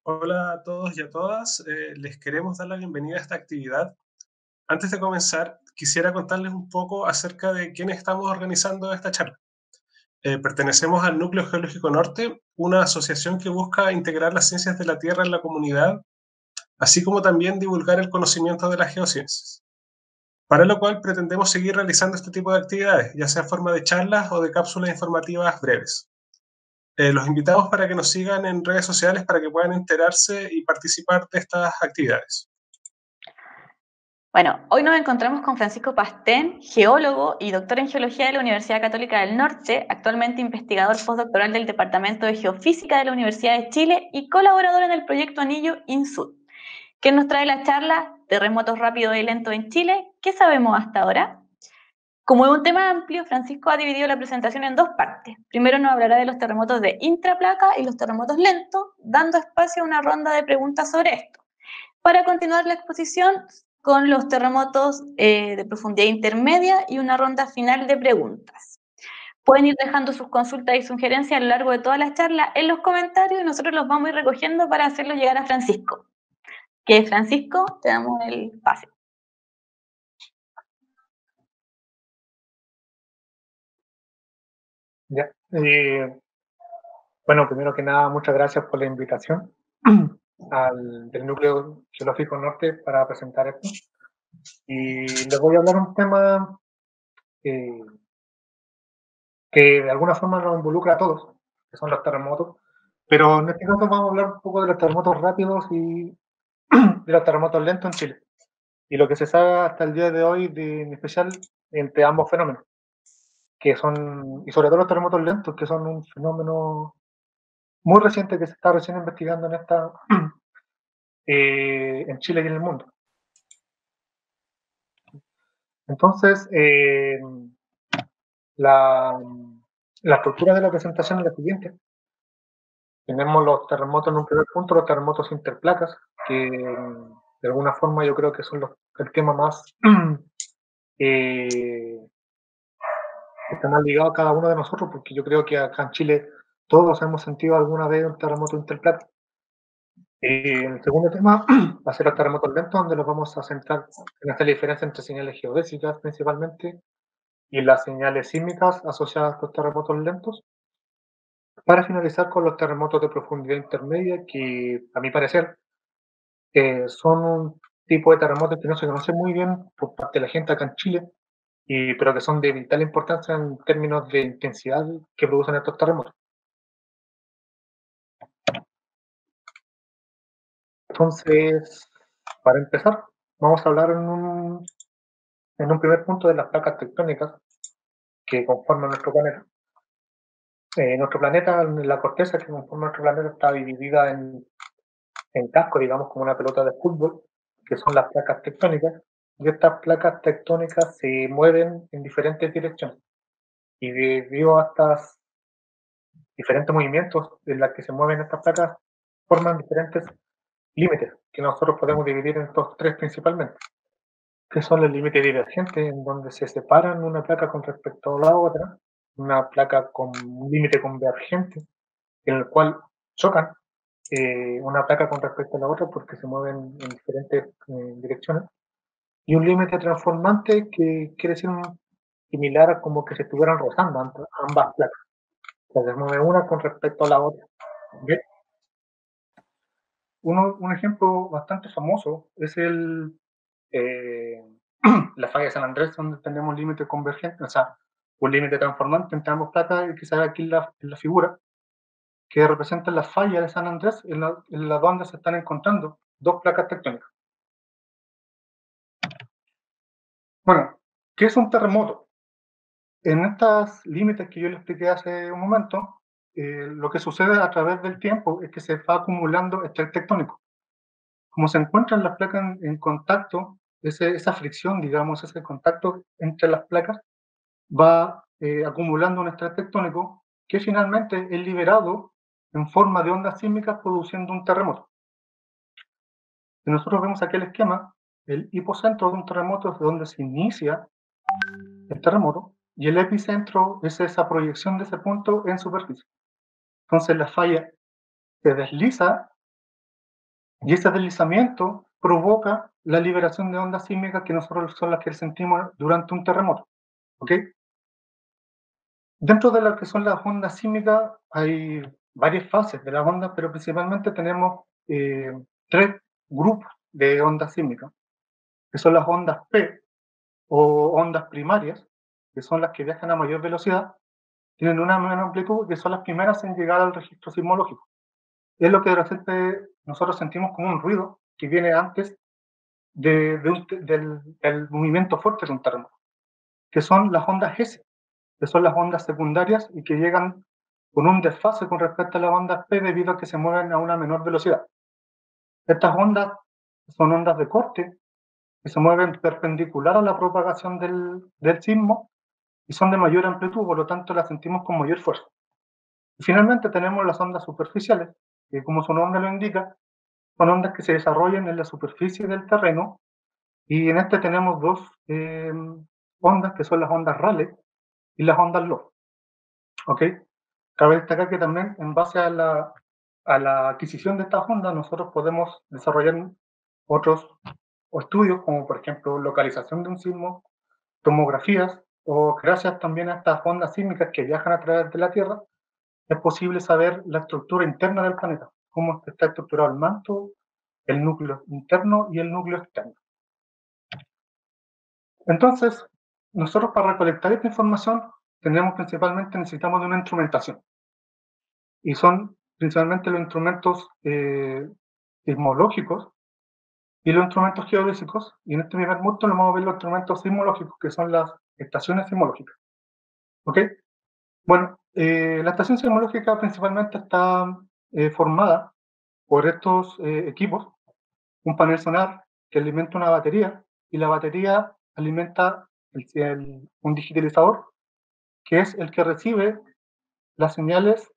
Hola a todos y a todas, les queremos dar la bienvenida a esta actividad. Antes de comenzar, quisiera contarles un poco acerca de quiénes estamos organizando esta charla. Pertenecemos al Núcleo Geológico Norte, una asociación que busca integrar las ciencias de la Tierra en la comunidad, así como también divulgar el conocimiento de las geociencias. Para lo cual pretendemos seguir realizando este tipo de actividades, ya sea en forma de charlas o de cápsulas informativas breves. Los invitamos para que nos sigan en redes sociales para que puedan enterarse y participar de estas actividades. Bueno, hoy nos encontramos con Francisco Pastén, geólogo y doctor en geología de la Universidad Católica del Norte, actualmente investigador postdoctoral del Departamento de Geofísica de la Universidad de Chile y colaborador en el proyecto Anillo INSUD, que nos trae la charla Terremotos rápidos y lentos en Chile. ¿Qué sabemos hasta ahora? Como es un tema amplio, Francisco ha dividido la presentación en dos partes. Primero nos hablará de los terremotos de intraplaca y los terremotos lentos, dando espacio a una ronda de preguntas sobre esto. Para continuar la exposición con los terremotos de profundidad intermedia y una ronda final de preguntas. Pueden ir dejando sus consultas y sugerencias a lo largo de toda la charla en los comentarios y nosotros los vamos a ir recogiendo para hacerlo llegar a Francisco. Que Francisco, te damos el pase. Ya. Bueno, primero que nada, muchas gracias por la invitación del Núcleo Geológico Norte para presentar esto. Y les voy a hablar un tema que de alguna forma nos involucra a todos, que son los terremotos. Pero en este caso vamos a hablar un poco de los terremotos rápidos y de los terremotos lentos en Chile. Y lo que se sabe hasta el día de hoy, en especial entre ambos fenómenos, que son, y sobre todo los terremotos lentos, que son un fenómeno muy reciente que se está recién investigando en Chile y en el mundo. Entonces, la estructura de la presentación es la siguiente. Tenemos los terremotos en un primer punto, los terremotos interplacas, que de alguna forma yo creo que son el tema más que está más ligado a cada uno de nosotros, porque yo creo que acá en Chile todos hemos sentido alguna vez un terremoto interplaca. El segundo tema va a ser los terremotos lentos, donde nos vamos a centrar en hacer la diferencia entre señales geodésicas principalmente y las señales sísmicas asociadas con terremotos lentos, para finalizar con los terremotos de profundidad intermedia, que a mi parecer son un tipo de terremotos que no se conoce muy bien por parte de la gente acá en Chile, pero que son de vital importancia en términos de intensidad que producen estos terremotos. Entonces, para empezar, vamos a hablar en un primer punto de las placas tectónicas que conforman nuestro planeta. Nuestro planeta, la corteza que conforma nuestro planeta, está dividida en cascos, digamos, como una pelota de fútbol, que son las placas tectónicas, y estas placas tectónicas se mueven en diferentes direcciones. Y debido a estos diferentes movimientos en los que se mueven estas placas, forman diferentes límites, que nosotros podemos dividir en estos tres principalmente, que son los límites divergentes, en donde se separan una placa con respecto a la otra, una placa con un límite convergente, en el cual chocan una placa con respecto a la otra porque se mueven en diferentes direcciones, y un límite transformante que quiere decir similar a como que se estuvieran rozando ambas placas, o sea, se mueve una con respecto a la otra. ¿Okay? Un ejemplo bastante famoso es la falla de San Andrés, donde tenemos un límite convergente, o sea, un límite transformante entre ambas placas, que se ve aquí en la figura, que representan la falla de San Andrés, en la donde se están encontrando dos placas tectónicas. Bueno, ¿qué es un terremoto? En estos límites que yo les expliqué hace un momento, lo que sucede a través del tiempo es que se va acumulando estrés tectónico. Como se encuentran las placas en contacto, esa fricción, digamos, ese contacto entre las placas, va acumulando un estrés tectónico que finalmente es liberado en forma de ondas sísmicas produciendo un terremoto. Si nosotros vemos aquí el esquema, el hipocentro de un terremoto es donde se inicia el terremoto, y el epicentro es esa proyección de ese punto en superficie. Entonces la falla se desliza y ese deslizamiento provoca la liberación de ondas sísmicas que nosotros son las que sentimos durante un terremoto. ¿Ok? Dentro de lo que son las ondas sísmicas hay varias fases de las ondas, pero principalmente tenemos 3 grupos de ondas sísmicas, que son las ondas P o ondas primarias, que son las que viajan a mayor velocidad, tienen una menor amplitud y que son las primeras en llegar al registro sismológico. Es lo que de repente nosotros sentimos como un ruido que viene antes del movimiento fuerte de un terremoto, que son las ondas S, que son las ondas secundarias y que llegan con un desfase con respecto a las ondas P debido a que se mueven a una menor velocidad. Estas ondas son ondas de corte que se mueven perpendicular a la propagación del sismo y son de mayor amplitud, por lo tanto las sentimos con mayor fuerza. Y finalmente tenemos las ondas superficiales, que como su nombre lo indica, son ondas que se desarrollan en la superficie del terreno, y en este tenemos dos ondas que son las ondas Rayleigh y las ondas Low. ¿Ok? Cabe destacar que también en base a la adquisición de estas ondas nosotros podemos desarrollar otros estudios, como por ejemplo localización de un sismo, tomografías, o gracias también a estas ondas sísmicas que viajan a través de la Tierra, es posible saber la estructura interna del planeta, cómo está estructurado el manto, el núcleo interno y el núcleo externo. Entonces, nosotros para recolectar esta información necesitamos de una instrumentación, y son principalmente los instrumentos sismológicos y los instrumentos geodésicos, y en este primer punto lo vamos a ver los instrumentos sismológicos, que son las estaciones sismológicas. ¿Ok? Bueno, la estación sismológica principalmente está formada por estos equipos, un panel sonar que alimenta una batería, y la batería alimenta un digitalizador, que es el que recibe las señales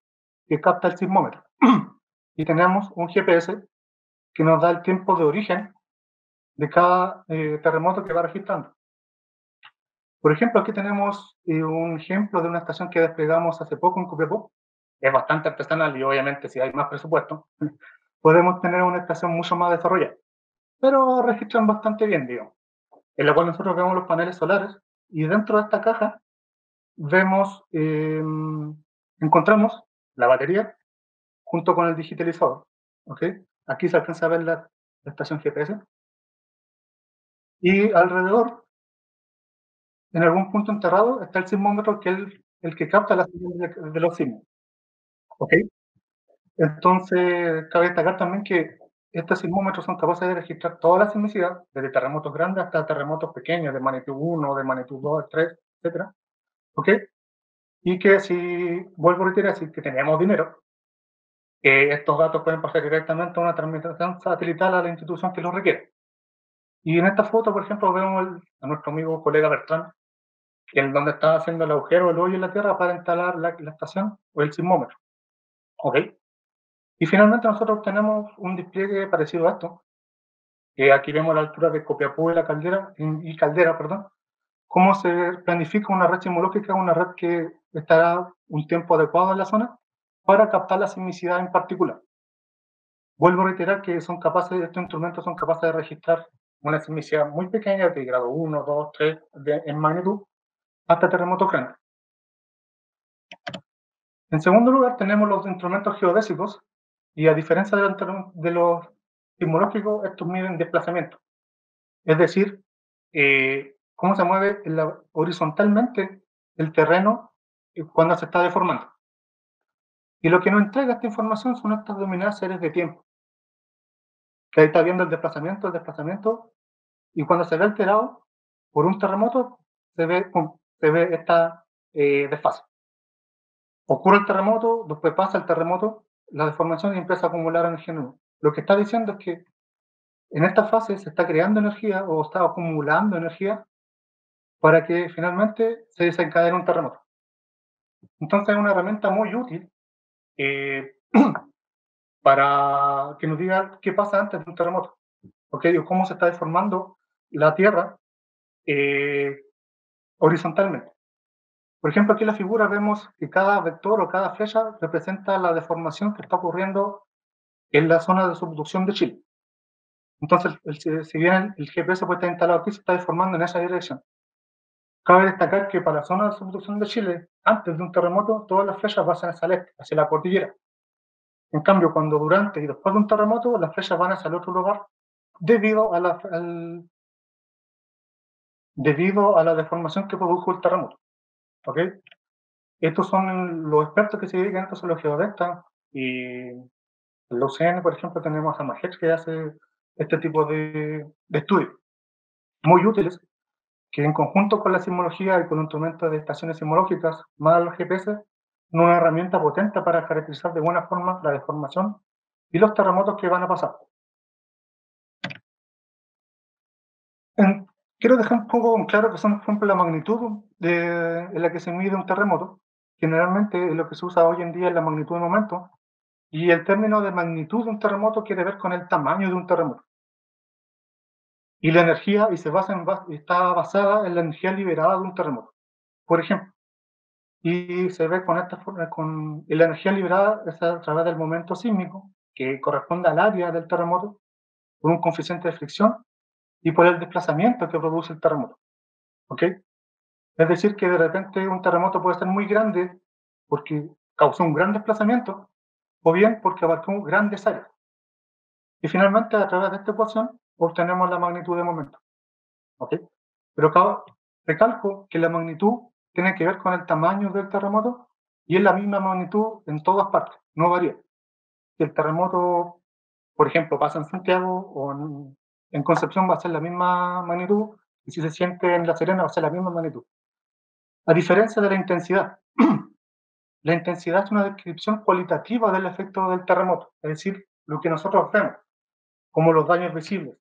que capta el sismómetro. Y tenemos un GPS que nos da el tiempo de origen de cada terremoto que va registrando. Por ejemplo, aquí tenemos un ejemplo de una estación que desplegamos hace poco en Copiapó. Es bastante artesanal y obviamente si hay más presupuesto, podemos tener una estación mucho más desarrollada. Pero registran bastante bien, digamos. En la cual nosotros vemos los paneles solares y dentro de esta caja vemos, encontramos la batería junto con el digitalizador. ¿Okay? Aquí se alcanza a ver la estación GPS. Y alrededor, en algún punto enterrado, está el sismómetro, que es el que capta las señales de los sismos. ¿Ok? Entonces, cabe destacar también que estos sismómetros son capaces de registrar toda la sismicidad, desde terremotos grandes hasta terremotos pequeños, de magnitud 1, de magnitud 2, 3, etc. ¿Ok? Y que si, vuelvo a reiterar, si que tenemos dinero, estos datos pueden pasar directamente a una transmisión satelital a la institución que los requiere. Y en esta foto, por ejemplo, vemos a nuestro amigo colega Bertrand, en donde está haciendo el agujero, el hoyo en la tierra para instalar la estación o el sismómetro. ¿Ok? Y finalmente nosotros tenemos un despliegue parecido a esto, que aquí vemos la altura de Copiapó y Caldera, cómo se planifica una red sismológica, una red que estará un tiempo adecuado en la zona para captar la sismicidad en particular. Vuelvo a reiterar que estos instrumentos son capaces de registrar una sismicidad muy pequeña, de grado 1, 2, 3 en magnitud, hasta terremotos grandes. En segundo lugar, tenemos los instrumentos geodésicos, y a diferencia de los sismológicos, estos miden desplazamiento. Es decir, cómo se mueve horizontalmente el terreno cuando se está deformando. Y lo que nos entrega esta información son estas denominadas series de tiempo. Que ahí está viendo el desplazamiento, y cuando se ve alterado por un terremoto, se ve esta desfase. Ocurre el terremoto, después pasa el terremoto, la deformación, y empieza a acumular energía nueva. Lo que está diciendo es que en esta fase se está creando energía o está acumulando energía para que finalmente se desencadene un terremoto. Entonces es una herramienta muy útil para que nos diga qué pasa antes de un terremoto, ¿okay? O cómo se está deformando la Tierra horizontalmente. Por ejemplo, aquí en la figura vemos que cada vector o cada flecha representa la deformación que está ocurriendo en la zona de subducción de Chile. Entonces, si bien el GPS puede estar instalado aquí, se está deformando en esa dirección. Cabe destacar que para la zona de subducción de Chile, antes de un terremoto, todas las flechas van hacia el este, hacia la cordillera. En cambio, cuando durante y después de un terremoto, las flechas van hacia el otro lugar debido a la deformación que produjo el terremoto. ¿Ok? Estos son los expertos que se dedican a esto, son los geodestas, y en la UCN, por ejemplo, tenemos a Majech que hace este tipo de estudios muy útiles, que en conjunto con la sismología y con un instrumento de estaciones sismológicas, más los GPS, son una herramienta potente para caracterizar de buena forma la deformación y los terremotos que van a pasar. Quiero dejar un poco en claro que son, por ejemplo, la magnitud en la que se mide un terremoto. Generalmente lo que se usa hoy en día es la magnitud de momento, y el término de magnitud de un terremoto quiere ver con el tamaño de un terremoto. Y la energía, y está basada en la energía liberada de un terremoto. Por ejemplo, y se ve con esta forma, y la energía liberada es a través del momento sísmico, que corresponde al área del terremoto, por un coeficiente de fricción y por el desplazamiento que produce el terremoto. ¿Ok? Es decir, que de repente un terremoto puede ser muy grande porque causó un gran desplazamiento, o bien porque abarcó grandes áreas. Y finalmente, a través de esta ecuación, obtenemos la magnitud de momento. ¿Ok? Pero recalco que la magnitud tiene que ver con el tamaño del terremoto y es la misma magnitud en todas partes, no varía. Si el terremoto, por ejemplo, pasa en Santiago o en Concepción, va a ser la misma magnitud, y si se siente en La Serena va a ser la misma magnitud. A diferencia de la intensidad. La intensidad es una descripción cualitativa del efecto del terremoto, es decir, lo que nosotros vemos, como los daños visibles,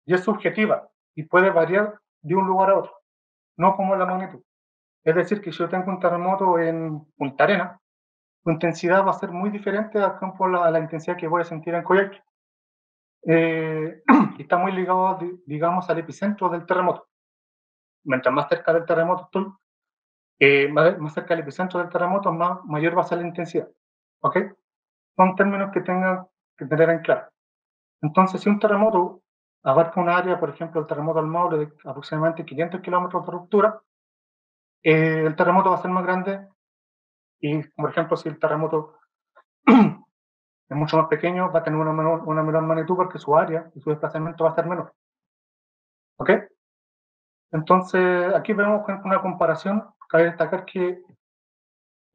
y es subjetiva y puede variar de un lugar a otro, no como la magnitud. Es decir, que si yo tengo un terremoto en Punta Arenas, su intensidad va a ser muy diferente a la intensidad que voy a sentir en Coyhaique. Y está muy ligado, digamos, al epicentro del terremoto. Mientras más cerca del terremoto estoy, más cerca del epicentro del terremoto, mayor va a ser la intensidad. ¿Ok? Son términos que tengan que tener en claro. Entonces, si un terremoto abarca un área, por ejemplo, el terremoto del Maule, de aproximadamente 500 kilómetros de ruptura, el terremoto va a ser más grande. Y, por ejemplo, si el terremoto es mucho más pequeño, va a tener una menor magnitud porque su área y su desplazamiento va a ser menor. ¿Ok? Entonces, aquí vemos una comparación. Cabe destacar que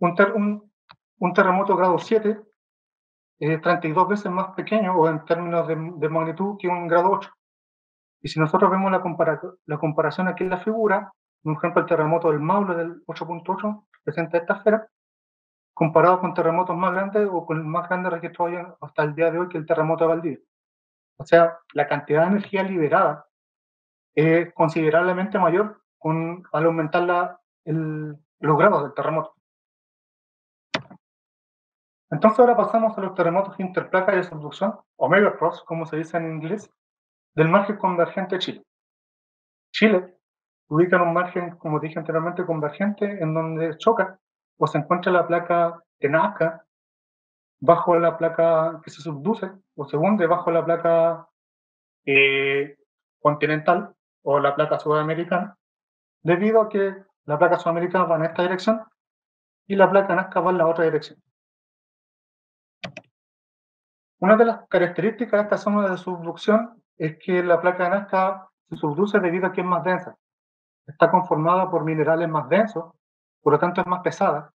un terremoto grado 7 es 32 veces más pequeño, o en términos de magnitud, que un grado 8. Y si nosotros vemos la comparación aquí en la figura, por ejemplo, el terremoto del Maule del 8.8 presenta esta esfera, comparado con terremotos más grandes o con el más grande registrado hasta el día de hoy, que el terremoto de Valdivia. O sea, la cantidad de energía liberada es considerablemente mayor al aumentar los grados del terremoto. Entonces ahora pasamos a los terremotos interplaca de subducción, o megatrough, como se dice en inglés, del margen convergente de Chile. Chile ubica en un margen, como dije anteriormente, convergente, en donde choca o se encuentra la placa de Nazca bajo la placa que se subduce o se hunde bajo la placa continental o la placa sudamericana, debido a que la placa sudamericana va en esta dirección y la placa Nazca va en la otra dirección. Una de las características de esta zona de subducción es que la placa Nazca se subduce debido a que es más densa. Está conformada por minerales más densos, por lo tanto es más pesada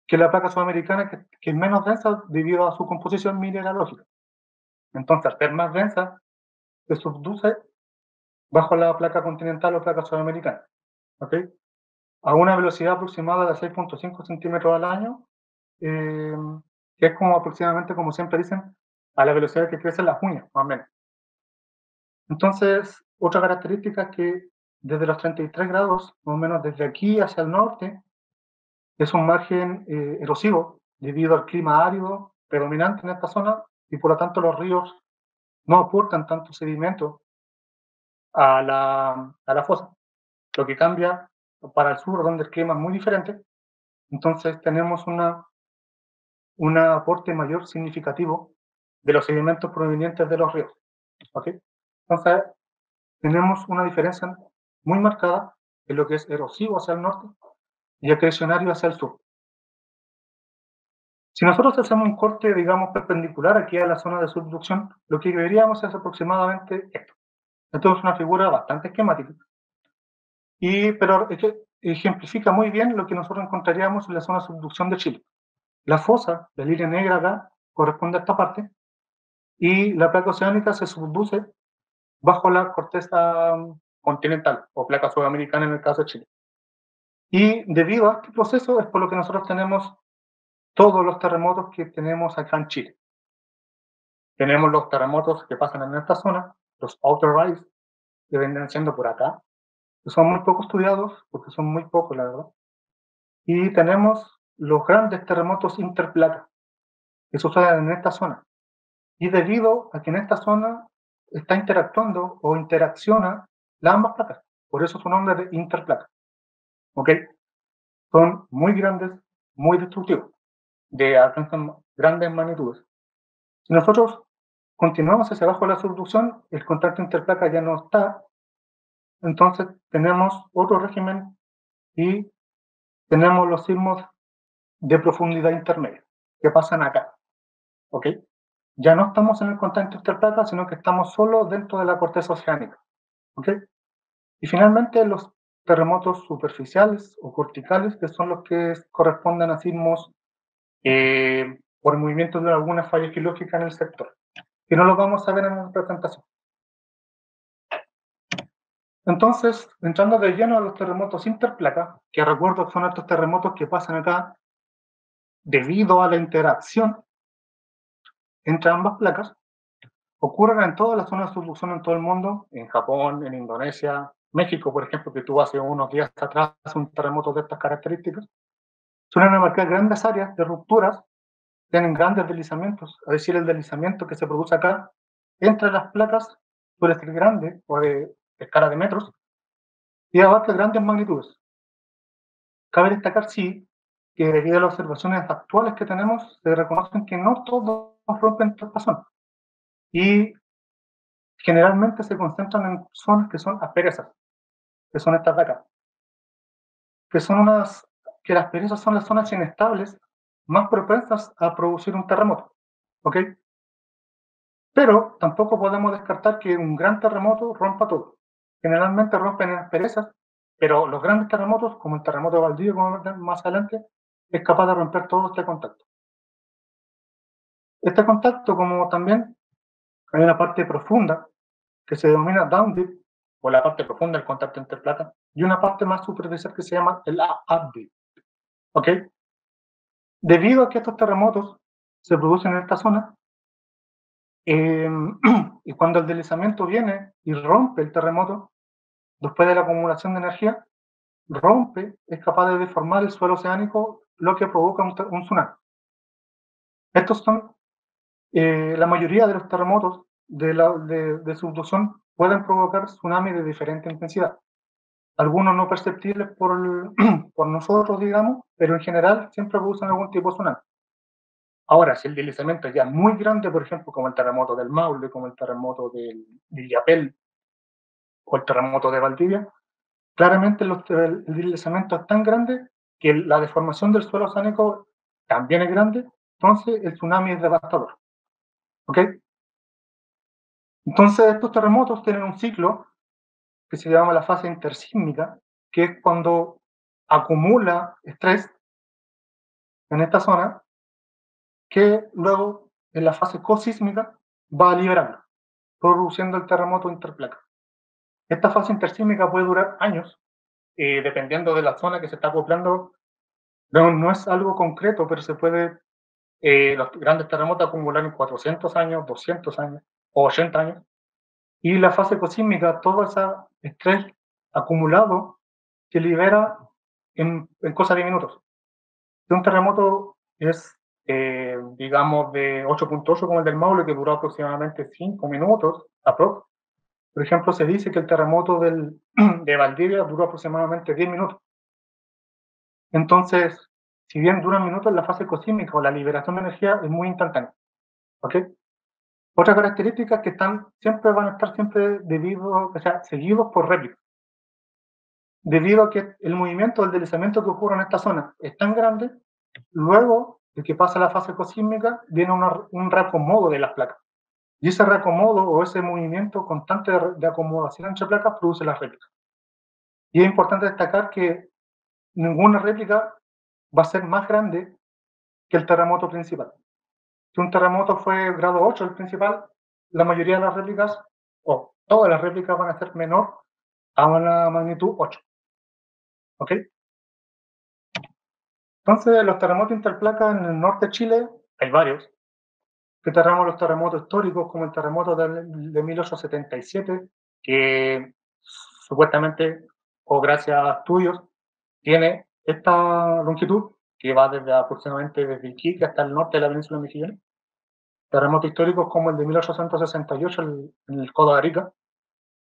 que la placa sudamericana, que es menos densa debido a su composición mineralógica. Entonces, al ser más densa, se subduce bajo la placa continental o placa sudamericana, ¿ok? A una velocidad aproximada de 6.5 centímetros al año, que es como aproximadamente, como siempre dicen, a la velocidad que crecen las uñas, más o menos. Entonces, otra característica es que desde los 33 grados, más o menos desde aquí hacia el norte, es un margen erosivo debido al clima árido predominante en esta zona, y por lo tanto los ríos no aportan tanto sedimento a la fosa, lo que cambia para el sur, donde el clima es muy diferente, entonces tenemos un aporte mayor significativo de los sedimentos provenientes de los ríos. ¿Okay? Entonces, tenemos una diferencia muy marcada en lo que es erosivo hacia el norte y acrecionario hacia el sur. Si nosotros hacemos un corte, digamos, perpendicular aquí a la zona de subducción, lo que veríamos es aproximadamente esto. Esto es una figura bastante esquemática, pero es que ejemplifica muy bien lo que nosotros encontraríamos en la zona de subducción de Chile. La fosa, la línea negra acá, corresponde a esta parte, y la placa oceánica se subduce bajo la corteza continental, o placa sudamericana en el caso de Chile. Y debido a este proceso es por lo que nosotros tenemos todos los terremotos que tenemos acá en Chile. Tenemos los terremotos que pasan en esta zona, los outer rise, que vendrán siendo por acá, que son muy poco estudiados, porque son muy pocos, la verdad. Y tenemos los grandes terremotos interplaca, que suceden en esta zona. Y debido a que en esta zona está interactuando o interacciona las ambas placas, por eso su nombre de interplaca. ¿Ok? Son muy grandes, muy destructivos, alcanzan grandes magnitudes. Si nosotros continuamos hacia abajo de la subducción, el contacto interplaca ya no está, entonces tenemos otro régimen y tenemos los sismos de profundidad intermedia, que pasan acá. ¿Ok? Ya no estamos en el contacto interplaca, sino que estamos solo dentro de la corteza oceánica. ¿Ok? Y finalmente los terremotos superficiales o corticales, que son los que corresponden a sismos por movimiento de alguna falla geológica en el sector, que no lo vamos a ver en la presentación. Entonces, entrando de lleno a los terremotos interplaca, que recuerdo que son estos terremotos que pasan acá debido a la interacción entre ambas placas, ocurren en todas las zonas de subducción en todo el mundo, en Japón, en Indonesia, México, por ejemplo, que tuvo hace unos días atrás un terremoto de estas características. Suelen abarcar grandes áreas de rupturas, tienen grandes deslizamientos, es decir, el deslizamiento que se produce acá entre las placas suele ser grande o de escala de metros y abarca grandes magnitudes. Cabe destacar, sí, que debido a las observaciones actuales que tenemos, se reconocen que no todos rompen esta zona y generalmente se concentran en zonas que son asperezas, que son estas de acá, que las asperezas son las zonas inestables más propensas a producir un terremoto, ¿ok? Pero tampoco podemos descartar que un gran terremoto rompa todo. Generalmente rompen en asperezas, pero los grandes terremotos, como el terremoto de Valdivia, como más adelante, es capaz de romper todo este contacto. Este contacto, como también hay una parte profunda que se denomina down deep, o la parte profunda del contacto interplaca, y una parte más superficial que se llama el up deep. ¿Ok? Debido a que estos terremotos se producen en esta zona, y cuando el deslizamiento viene y rompe el terremoto, después de la acumulación de energía, es capaz de deformar el suelo oceánico, lo que provoca un tsunami. Estos son, la mayoría de los terremotos de subducción pueden provocar tsunamis de diferente intensidad. Algunos no perceptibles por nosotros, digamos, pero en general siempre producen algún tipo de tsunami. Ahora, si el deslizamiento ya es muy grande, por ejemplo, como el terremoto del Maule, como el terremoto del Illapel o el terremoto de Valdivia, claramente el deslizamiento es tan grande que la deformación del suelo oceánico también es grande, entonces el tsunami es devastador. ¿Ok? Entonces estos terremotos tienen un ciclo que se llama la fase intersísmica, que es cuando acumula estrés en esta zona, que luego en la fase cosísmica va liberando, produciendo el terremoto interplaca. Esta fase intersísmica puede durar años, dependiendo de la zona que se está acoplando. No es algo concreto, pero se puede, los grandes terremotos acumular en 400 años, 200 años o 80 años. Y la fase cosísmica, todo ese estrés acumulado se libera en cosa de minutos. Si un terremoto es, digamos, de 8.8 como el del Maule, que duró aproximadamente 5 minutos, por ejemplo, se dice que el terremoto de Valdivia duró aproximadamente 10 minutos. Entonces, si bien dura minutos, la fase cosísmica o la liberación de energía es muy instantánea. ¿Ok? Otra característica es que siempre van a estar seguidos por réplicas. Debido a que el movimiento, el deslizamiento que ocurre en esta zona es tan grande, luego de que pasa la fase cosísmica, viene un reacomodo de las placas. Y ese reacomodo o ese movimiento constante de acomodación entre placas produce las réplicas. Y es importante destacar que ninguna réplica va a ser más grande que el terremoto principal. Si un terremoto fue grado 8 el principal, la mayoría de las réplicas, o todas las réplicas, van a ser menor a una magnitud 8. ¿Ok? Entonces, los terremotos interplacas en el norte de Chile, hay varios. Que tenemos los terremotos históricos, como el terremoto de 1877, que supuestamente, o gracias a estudios, tiene esta longitud, que va aproximadamente desde Iquique hasta el norte de la península mexicana. Terremotos históricos como el de 1868 en el Codo de Arica.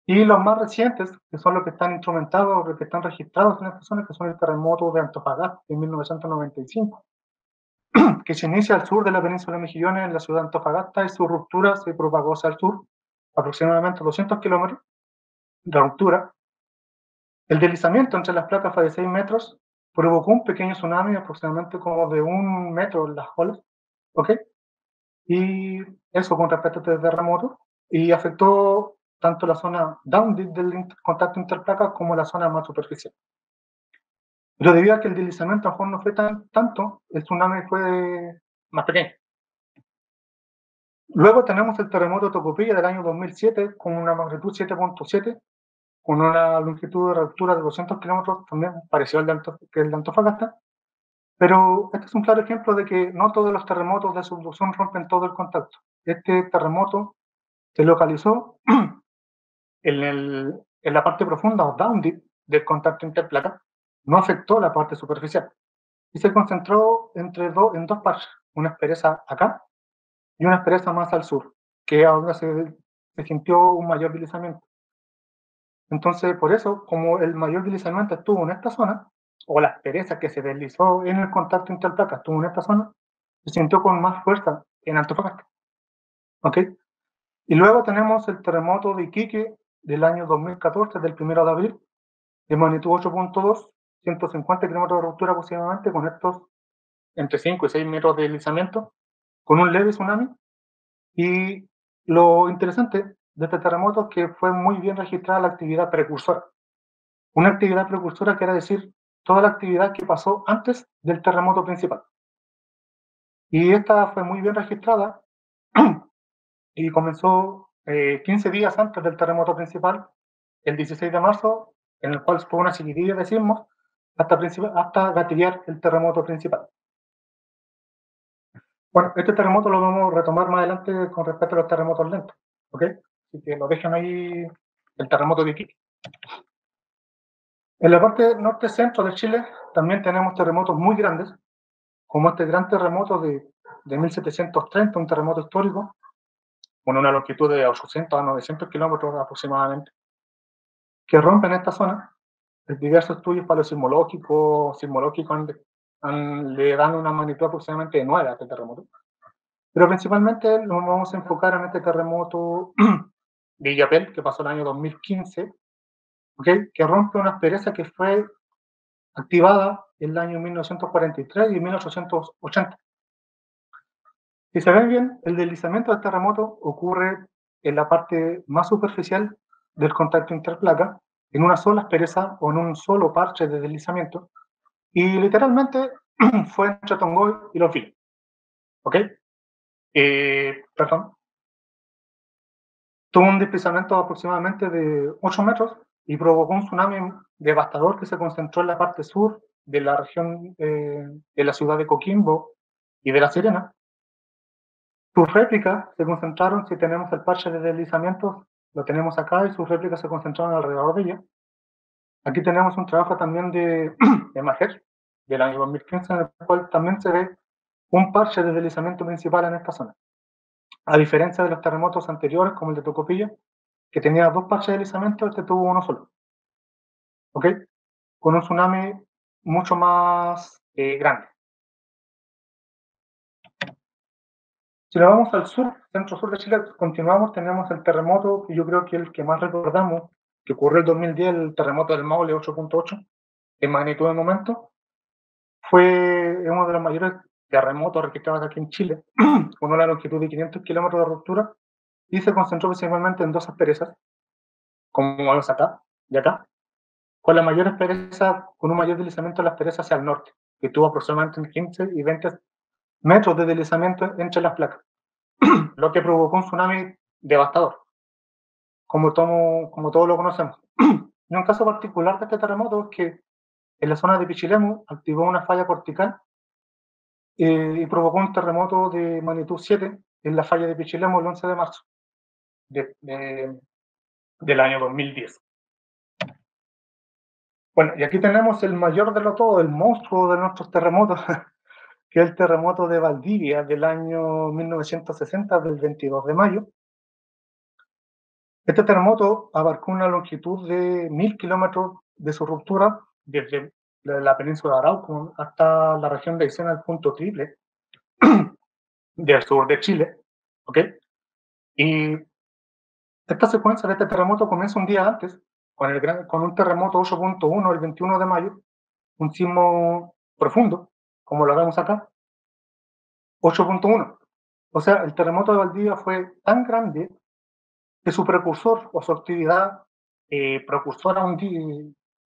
Y los más recientes, que son los que están instrumentados, los que están registrados en estas zonas, que son el terremoto de Antofagasta en 1995, que se inicia al sur de la península mexicana, en la ciudad de Antofagasta, y su ruptura se propagó hacia el sur, aproximadamente 200 kilómetros de ruptura. El deslizamiento entre las placas fue de 6 metros, provocó un pequeño tsunami, aproximadamente como de 1 metro en las olas, ¿ok? Y eso con respecto a este terremoto, y afectó tanto la zona down del contacto interplacas como la zona más superficial. Pero debido a que el deslizamiento a lo mejor no fue tanto, el tsunami fue más pequeño. Luego tenemos el terremoto de Tocopilla del año 2007 con una magnitud 7.7, con una longitud de ruptura de 200 kilómetros, también parecido al que el de Antofagasta. Pero este es un claro ejemplo de que no todos los terremotos de subducción rompen todo el contacto. Este terremoto se localizó en la parte profunda o down deep del contacto interplaca, no afectó la parte superficial y se concentró en dos partes, una aspereza acá y una aspereza más al sur, que ahora se sintió un mayor deslizamiento. Entonces, por eso, como el mayor deslizamiento estuvo en esta zona, o la aspereza que se deslizó en el contacto interplaca estuvo en esta zona, se sintió con más fuerza en Antofagasta. ¿Ok? Y luego tenemos el terremoto de Iquique del año 2014, del 1 de abril, de magnitud 8.2, 150 kilómetros de ruptura aproximadamente, con estos entre 5 y 6 metros de deslizamiento, con un leve tsunami. Y lo interesante de este terremoto es que fue muy bien registrada la actividad precursora. Una actividad precursora quiere decir toda la actividad que pasó antes del terremoto principal. Y esta fue muy bien registrada y comenzó 15 días antes del terremoto principal, el 16 de marzo, en el cual fue una seguidilla de sismos hasta gatillar el terremoto principal. Bueno, este terremoto lo vamos a retomar más adelante con respecto a los terremotos lentos, ¿ok? Así que lo dejan ahí, el terremoto de Iquique. En la parte norte-centro de Chile también tenemos terremotos muy grandes, como este gran terremoto de 1730, un terremoto histórico, con una longitud de 800 a 900 kilómetros aproximadamente, que rompen esta zona. Diversos estudios paleosismológicos le dan una magnitud aproximadamente de 9 a este terremoto. Pero principalmente nos vamos a enfocar en este terremoto de Illapel, que pasó el año 2015, ¿okay? Que rompe una aspereza que fue activada en el año 1943 y 1880. Si se ven bien, el deslizamiento del terremoto ocurre en la parte más superficial del contacto interplaca, en una sola aspereza o en un solo parche de deslizamiento, y literalmente fue entre Tongoy y Los Vilos. ¿Ok? Perdón. Tuvo un deslizamiento aproximadamente de 8 metros y provocó un tsunami devastador que se concentró en la parte sur de la región de la ciudad de Coquimbo y de La Serena. Sus réplicas se concentraron, si tenemos el parche de deslizamientos, lo tenemos acá, y sus réplicas se concentraron alrededor de ella. Aquí tenemos un trabajo también de Maher, del año 2015, en el cual también se ve un parche de deslizamiento principal en esta zona. A diferencia de los terremotos anteriores, como el de Tocopilla, que tenía 2 parches de deslizamiento, este tuvo uno solo. ¿Ok? Con un tsunami mucho más grande. Si nos vamos al sur, centro-sur de Chile, continuamos, tenemos el terremoto, que yo creo que el que más recordamos, que ocurrió en 2010, el terremoto del Maule 8.8, en magnitud de momento, fue uno de los mayores terremotos registrados aquí en Chile, con una longitud de 500 kilómetros de ruptura, y se concentró principalmente en dos asperezas, como vemos acá y acá, con la mayor aspereza, con un mayor deslizamiento de la aspereza hacia el norte, que tuvo aproximadamente entre 15 y 20 metros de deslizamiento entre las placas, lo que provocó un tsunami devastador, como todos lo conocemos. Y un caso particular de este terremoto es que en la zona de Pichilemu activó una falla cortical y provocó un terremoto de magnitud 7 en la falla de Pichilemu el 11 de marzo del año 2010. Bueno, y aquí tenemos el mayor de lo todo, el monstruo de nuestros terremotos, que es el terremoto de Valdivia del año 1960, del 22 de mayo. Este terremoto abarcó una longitud de 1000 kilómetros de su ruptura, desde la península de Arauco hasta la región de Aysén, al punto triple del sur de Chile. ¿Ok? Y esta secuencia de este terremoto comienza un día antes, con un terremoto 8.1 el 21 de mayo, un sismo profundo, como lo vemos acá, 8.1. O sea, el terremoto de Valdivia fue tan grande que su precursor o su actividad precursora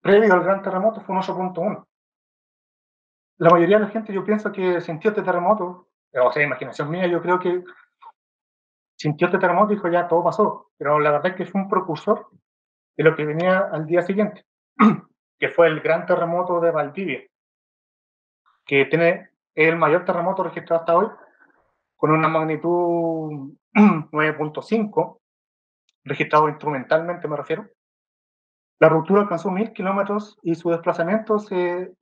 previo al gran terremoto fue un 8.1. La mayoría de la gente, yo pienso que sintió este terremoto, o sea, imaginación mía, yo creo que sintió este terremoto y dijo ya todo pasó, pero la verdad es que fue un precursor de lo que venía al día siguiente, que fue el gran terremoto de Valdivia, que tiene el mayor terremoto registrado hasta hoy, con una magnitud 9.5, registrado instrumentalmente me refiero. La ruptura alcanzó 1000 kilómetros y su desplazamiento se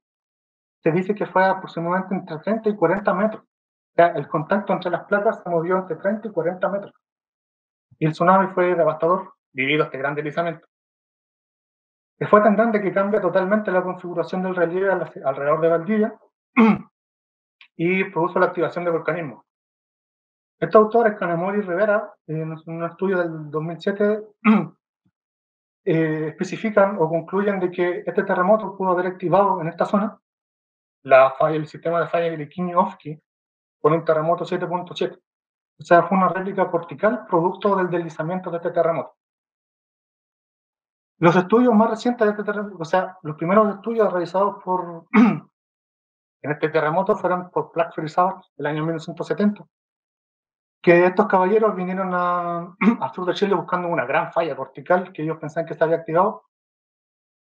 dice que fue aproximadamente entre 30 y 40 metros. O sea, el contacto entre las placas se movió entre 30 y 40 metros. Y el tsunami fue devastador debido a este gran deslizamiento. Que fue tan grande que cambia totalmente la configuración del relieve alrededor de Valdivia y produjo la activación de volcanismo. Estos autores, Canemori y Rivera, en un estudio del 2007, especifican o concluyen de que este terremoto pudo haber activado en esta zona el sistema de falla de Kiniowski con un terremoto 7.7. O sea, fue una réplica cortical producto del deslizamiento de este terremoto. Los estudios más recientes de este terremoto, o sea, los primeros estudios realizados en este terremoto fueron por Plackford y Savart del año 1970, que estos caballeros vinieron al sur de Chile buscando una gran falla cortical que ellos pensaban que se había activado,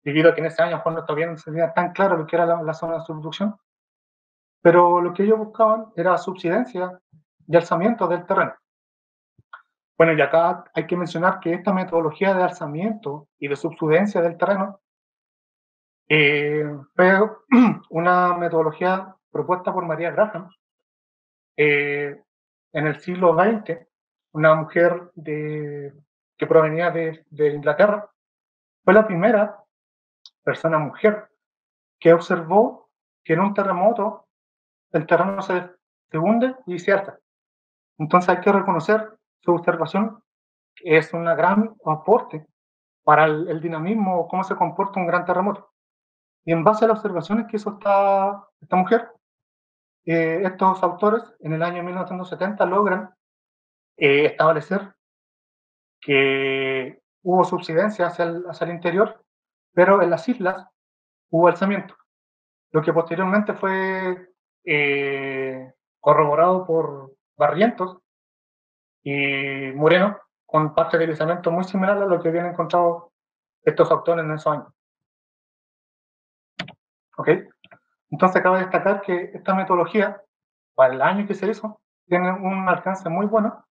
debido a que en ese año Juan todavía no se veía tan claro lo que era la zona de subducción, pero lo que ellos buscaban era subsidencia y alzamiento del terreno. Bueno, y acá hay que mencionar que esta metodología de alzamiento y de subsidencia del terreno fue una metodología propuesta por María Graham en el siglo XX, una mujer que provenía de Inglaterra. Fue la primera persona mujer que observó que en un terremoto el terreno se hunde y se alza. Entonces hay que reconocer su observación, que es un gran aporte para el dinamismo, cómo se comporta un gran terremoto. Y en base a las observaciones que hizo esta mujer, estos autores en el año 1970 logran establecer que hubo subsidencia hacia el interior, pero en las islas hubo alzamiento, lo que posteriormente fue corroborado por Barrientos y Moreno, con parte de deslizamiento muy similar a lo que habían encontrado estos autores en esos años. ¿Ok? Entonces cabe destacar que esta metodología, para el año que se hizo, tiene un alcance muy bueno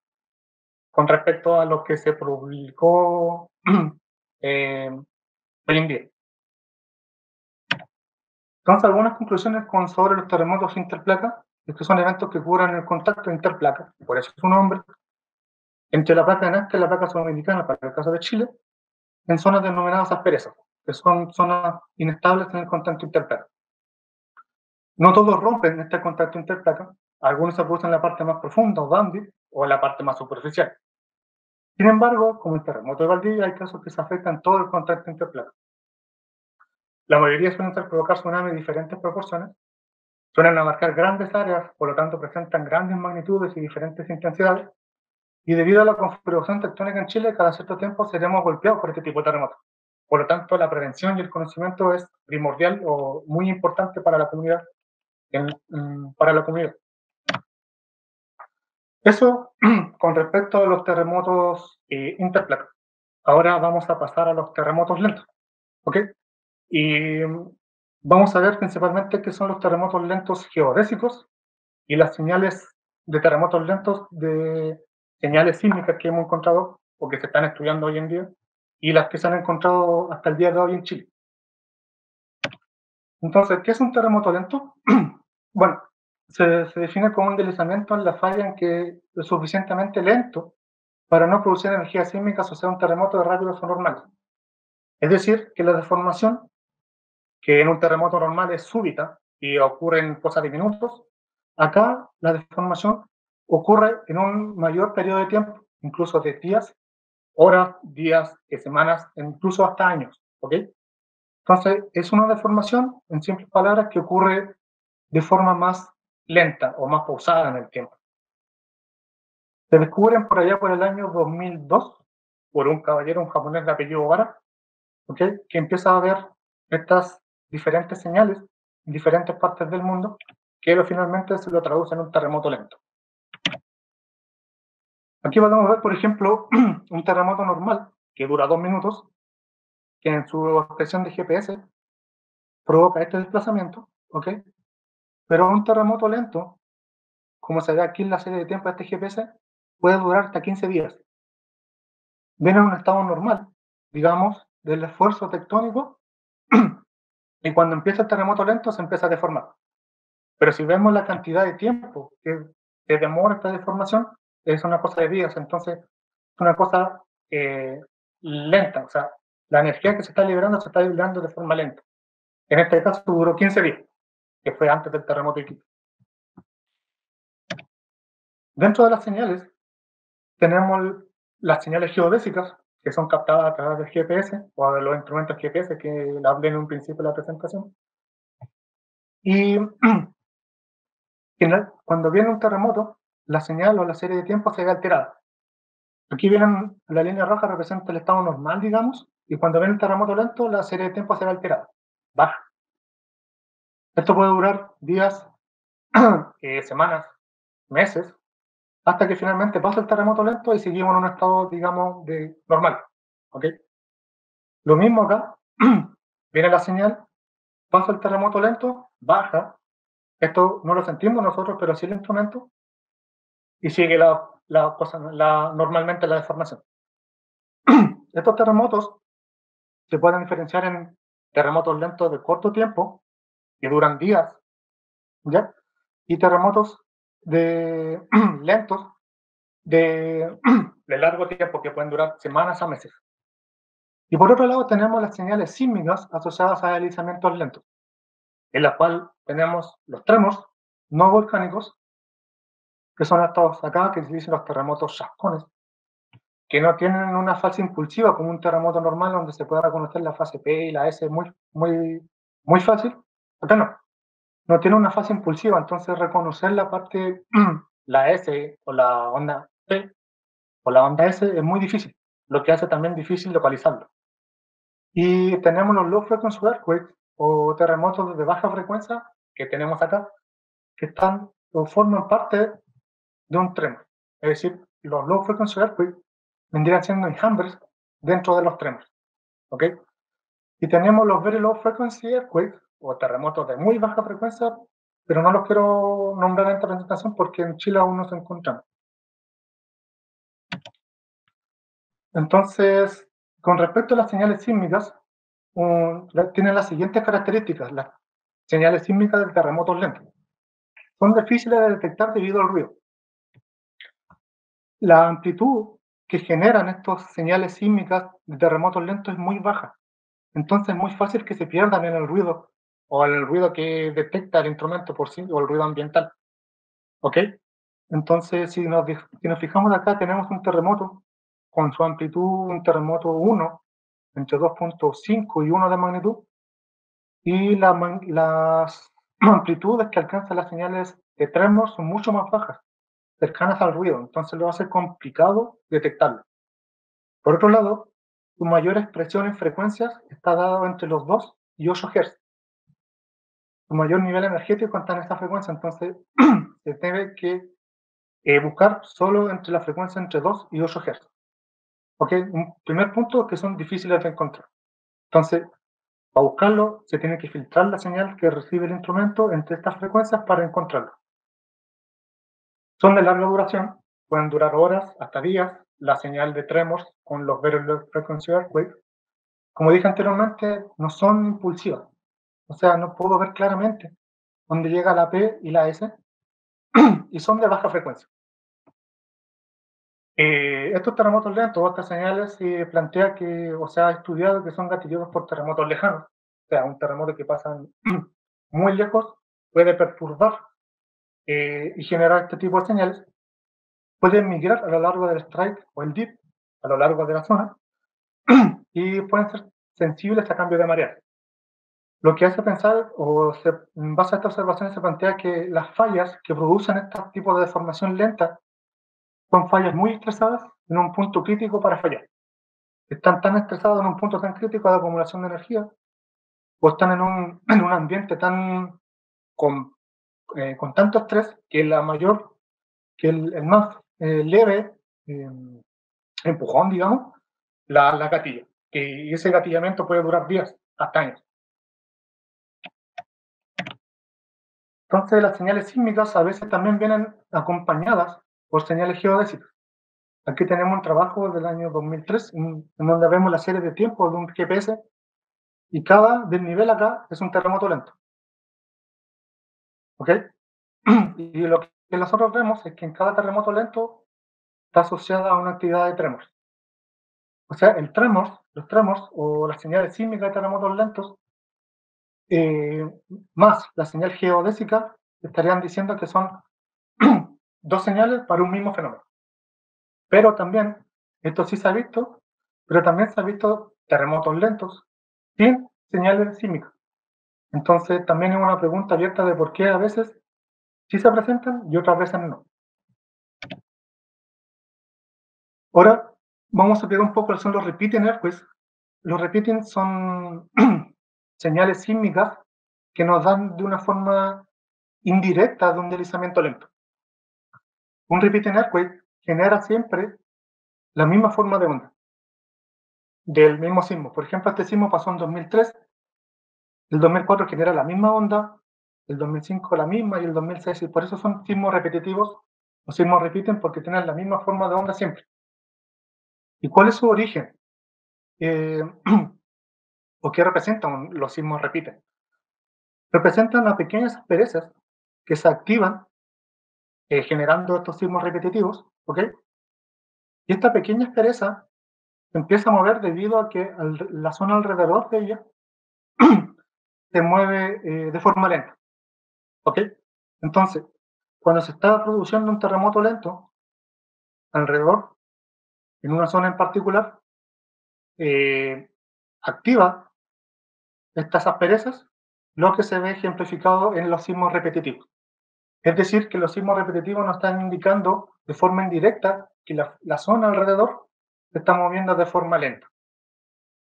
con respecto a lo que se publicó hoy en día. Entonces, algunas conclusiones sobre los terremotos interplacas, estos son eventos que ocurren en el contacto interplacas, por eso su nombre, entre la placa de Nazca y la placa sudamericana, para el caso de Chile, en zonas denominadas asperezas, que son zonas inestables en el contacto interplaca. No todos rompen este contacto interplaca, algunos se producen en la parte más profunda o dandy o en la parte más superficial. Sin embargo, como el terremoto de Valdivia, hay casos que se afectan todo el contacto interplaca. La mayoría suelen provocar tsunamis de diferentes proporciones, suelen abarcar grandes áreas, por lo tanto presentan grandes magnitudes y diferentes intensidades, y debido a la configuración tectónica en Chile, cada cierto tiempo seremos golpeados por este tipo de terremotos. Por lo tanto, la prevención y el conocimiento es primordial o muy importante para la comunidad. Eso con respecto a los terremotos interplacas. Ahora vamos a pasar a los terremotos lentos, ¿ok? Y vamos a ver principalmente qué son los terremotos lentos geodésicos y las señales de terremotos lentos de señales sísmicas que hemos encontrado o que se están estudiando hoy en día y las que se han encontrado hasta el día de hoy en Chile. Entonces, ¿qué es un terremoto lento? Bueno, se define como un deslizamiento en la falla en que es suficientemente lento para no producir energía sísmica asociada a un terremoto de rápidos o normales. Es decir, que la deformación, que en un terremoto normal es súbita y ocurre en cosas de minutos, acá la deformación ocurre en un mayor periodo de tiempo, incluso de días, horas, días, semanas, incluso hasta años, ¿ok? Entonces, es una deformación, en simples palabras, que ocurre de forma más lenta o más pausada en el tiempo. Se descubren por allá por el año 2002 por un caballero, un japonés de apellido Vara, ¿okay? Que empieza a ver estas diferentes señales en diferentes partes del mundo, que finalmente se lo traduce en un terremoto lento. Aquí podemos ver, por ejemplo, un terremoto normal que dura 2 minutos, que en su expresión de GPS provoca este desplazamiento, ¿ok? Pero un terremoto lento, como se ve aquí en la serie de tiempo de este GPS, puede durar hasta 15 días. Viene en un estado normal, digamos, del esfuerzo tectónico, y cuando empieza el terremoto lento se empieza a deformar. Pero si vemos la cantidad de tiempo que demora esta deformación, es una cosa de días, entonces es una cosa lenta, o sea, la energía que se está liberando de forma lenta. En este caso duró 15 días, que fue antes del terremoto de Quito. Dentro de las señales tenemos las señales geodésicas, que son captadas a través del GPS o de los instrumentos GPS que hablé en un principio de la presentación. Y cuando viene un terremoto, la señal o la serie de tiempo se ve alterada. Aquí vienen, la línea roja representa el estado normal, digamos, y cuando viene el terremoto lento, la serie de tiempo se ve alterada, baja. Esto puede durar días, semanas, meses, hasta que finalmente pasa el terremoto lento y seguimos en un estado, digamos, de normal. ¿Okay? Lo mismo acá, viene la señal, pasa el terremoto lento, baja, esto no lo sentimos nosotros, pero sí el instrumento, y sigue normalmente la deformación. Estos terremotos se pueden diferenciar en terremotos lentos de corto tiempo, que duran días, ¿ya? Y terremotos lentos de largo tiempo, que pueden durar semanas a meses. Y por otro lado tenemos las señales sísmicas asociadas a deslizamientos lentos, en la cual tenemos los tremors no volcánicos, que son estos acá, que se dicen los terremotos chascones, que no tienen una fase impulsiva como un terremoto normal, donde se puede reconocer la fase P y la S muy fácil. Acá no tiene una fase impulsiva, entonces reconocer la parte, la S o la onda P o la onda S es muy difícil, lo que hace también difícil localizarlo. Y tenemos los low frequency earthquakes o terremotos de baja frecuencia que tenemos acá, que están o forman parte de un tremor. Es decir, los low frequency earthquakes vendrían siendo enjambres dentro de los tremors. ¿Ok? Y tenemos los very low frequency earthquakes o terremotos de muy baja frecuencia, pero no los quiero nombrar en esta presentación porque en Chile aún no se encuentran. Entonces, con respecto a las señales sísmicas, tienen las siguientes características. Las señales sísmicas de terremotos lentos son difíciles de detectar debido al ruido. La amplitud que generan estas señales sísmicas de terremotos lentos es muy baja. Entonces es muy fácil que se pierdan en el ruido o al ruido que detecta el instrumento por sí, o el ruido ambiental. ¿Ok? Entonces, si nos fijamos acá, tenemos un terremoto con su amplitud, un terremoto 1, entre 2.5 y 1 de magnitud, y las amplitudes que alcanzan las señales de tremor son mucho más bajas, cercanas al ruido, entonces lo hace complicado detectarlo. Por otro lado, su mayor expresión en frecuencias está dado entre los 2 y 8 Hz. Su mayor nivel energético está en esta frecuencia, entonces se debe que buscar solo entre la frecuencia entre 2 y 8 Hz. ¿Ok? Un primer punto es que son difíciles de encontrar. Entonces, para buscarlo, se tiene que filtrar la señal que recibe el instrumento entre estas frecuencias para encontrarlo. Son de larga duración, pueden durar horas hasta días. La señal de tremors con los Very Low Frequency Earthquakes, como dije anteriormente, no son impulsivas. O sea, no puedo ver claramente dónde llega la P y la S, y son de baja frecuencia. Estos terremotos lentos o estas señales se plantea que, o se ha estudiado que son gatillados por terremotos lejanos. O sea, un terremoto que pasa muy lejos puede perturbar y generar este tipo de señales. Pueden migrar a lo largo del strike o el dip, a lo largo de la zona, y pueden ser sensibles a cambio de marea. Lo que hace pensar, en base a estas observaciones, se plantea que las fallas que producen este tipo de deformación lenta son fallas muy estresadas en un punto crítico para fallar. Están tan estresados en un punto tan crítico de acumulación de energía, o están en un ambiente tan con tanto estrés que el más leve empujón, digamos, la gatilla. Y ese gatillamiento puede durar días, hasta años. Entonces, las señales sísmicas a veces también vienen acompañadas por señales geodésicas. Aquí tenemos un trabajo del año 2003 en donde vemos la serie de tiempo de un GPS y cada desnivel acá es un terremoto lento. ¿Ok? Y lo que nosotros vemos es que en cada terremoto lento está asociada a una actividad de tremors. O sea, los tremors o las señales sísmicas de terremotos lentos, más la señal geodésica, estarían diciendo que son dos señales para un mismo fenómeno. Pero también, esto sí se ha visto, pero también se ha visto terremotos lentos sin señales sísmicas. Entonces, también es una pregunta abierta de por qué a veces sí se presentan y otras veces no. Ahora vamos a ver un poco lo que son los repeating earthquakes. Los repeating son señales sísmicas que nos dan de una forma indirecta de un deslizamiento lento. Un repeating earthquake genera siempre la misma forma de onda del mismo sismo. Por ejemplo, este sismo pasó en 2003, el 2004 genera la misma onda, el 2005 la misma y el 2006, y por eso son sismos repetitivos. Los sismos repiten porque tienen la misma forma de onda siempre. ¿Y cuál es su origen? ¿O qué representan los sismos repiten? Representan las pequeñas asperezas que se activan generando estos sismos repetitivos, ¿ok? Y esta pequeña aspereza se empieza a mover debido a que la zona alrededor de ella se mueve de forma lenta, ¿ok? Entonces, cuando se está produciendo un terremoto lento, alrededor, en una zona en particular, activa estas asperezas, lo que se ve ejemplificado en los sismos repetitivos. Es decir, que los sismos repetitivos nos están indicando de forma indirecta que la zona alrededor se está moviendo de forma lenta.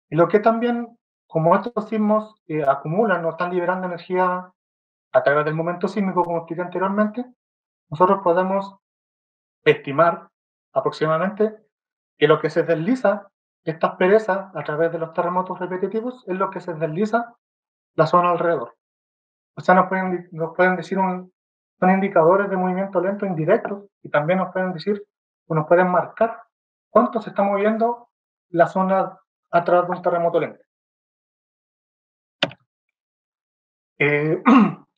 Y lo que también, como estos sismos acumulan o están liberando energía a través del momento sísmico, como expliqué anteriormente, nosotros podemos estimar aproximadamente que lo que se desliza, estas perezas a través de los terremotos repetitivos, es lo que se desliza la zona alrededor. O sea, nos pueden decir son indicadores de movimiento lento indirectos y también nos pueden decir o nos pueden marcar cuánto se está moviendo la zona a través de un terremoto lento.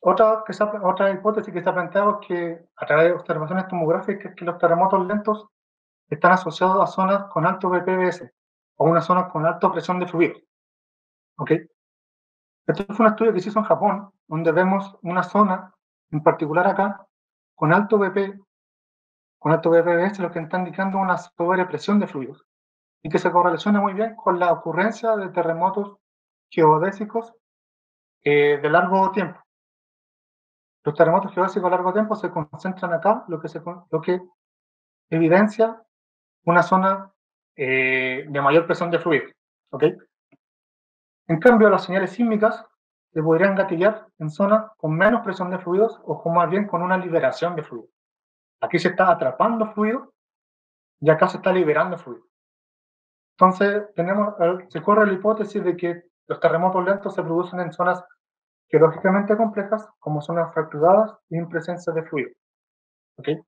Otra hipótesis que se ha planteado es que a través de observaciones tomográficas es que los terremotos lentos están asociados a zonas con alto BPBS o una zona con alta presión de fluidos. ¿Ok? Este fue un estudio que se hizo en Japón, donde vemos una zona, en particular acá, con alto BPS, lo que está indicando una sobrepresión de fluidos, y que se correlaciona muy bien con la ocurrencia de terremotos geodésicos de largo tiempo. Los terremotos geodésicos de largo tiempo se concentran acá, lo que evidencia una zona de mayor presión de fluidos. ¿Okay? En cambio, las señales sísmicas se podrían gatillar en zonas con menos presión de fluidos o más bien con una liberación de fluidos. Aquí se está atrapando fluido y acá se está liberando fluido. Entonces, se corre la hipótesis de que los terremotos lentos se producen en zonas geológicamente complejas, como zonas fracturadas y en presencia de fluido. ¿Okay?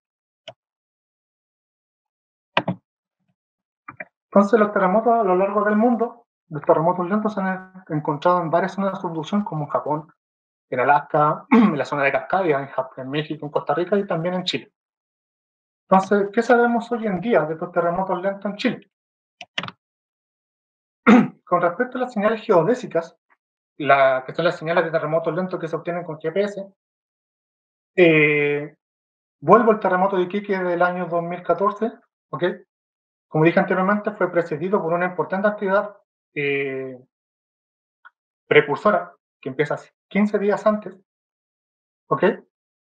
Entonces, los terremotos a lo largo del mundo, los terremotos lentos se han encontrado en varias zonas de subducción, como en Japón, en Alaska, en la zona de Cascadia, en México, en Costa Rica y también en Chile. Entonces, ¿qué sabemos hoy en día de estos terremotos lentos en Chile? Con respecto a las señales geodésicas, que son las señales de terremotos lentos que se obtienen con GPS, vuelvo al terremoto de Iquique del año 2014, ¿ok? Como dije anteriormente, fue precedido por una importante actividad precursora que empieza 15 días antes, ¿ok?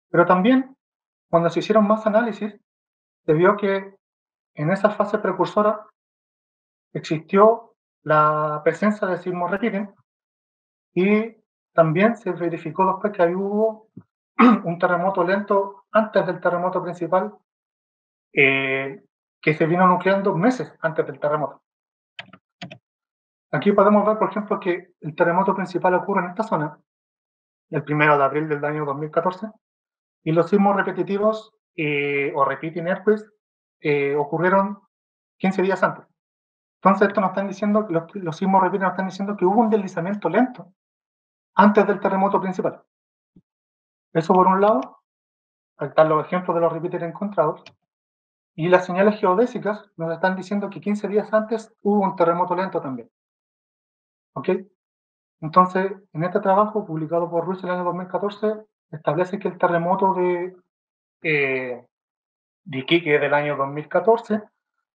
Pero también, cuando se hicieron más análisis, se vio que en esa fase precursora existió la presencia de sismos repiten y también se verificó después que ahí hubo un terremoto lento antes del terremoto principal que se vino nucleando meses antes del terremoto. Aquí podemos ver, por ejemplo, que el terremoto principal ocurre en esta zona, el 1 de abril del año 2014, y los sismos repetitivos o repeating earthquakes ocurrieron 15 días antes. Entonces, esto nos están diciendo, los sismos repeating nos están diciendo que hubo un deslizamiento lento antes del terremoto principal. Eso por un lado, ahí están los ejemplos de los repeaters encontrados, y las señales geodésicas nos están diciendo que 15 días antes hubo un terremoto lento también. ¿Ok? Entonces, en este trabajo, publicado por Rusia en el año 2014, establece que el terremoto de Iquique del año 2014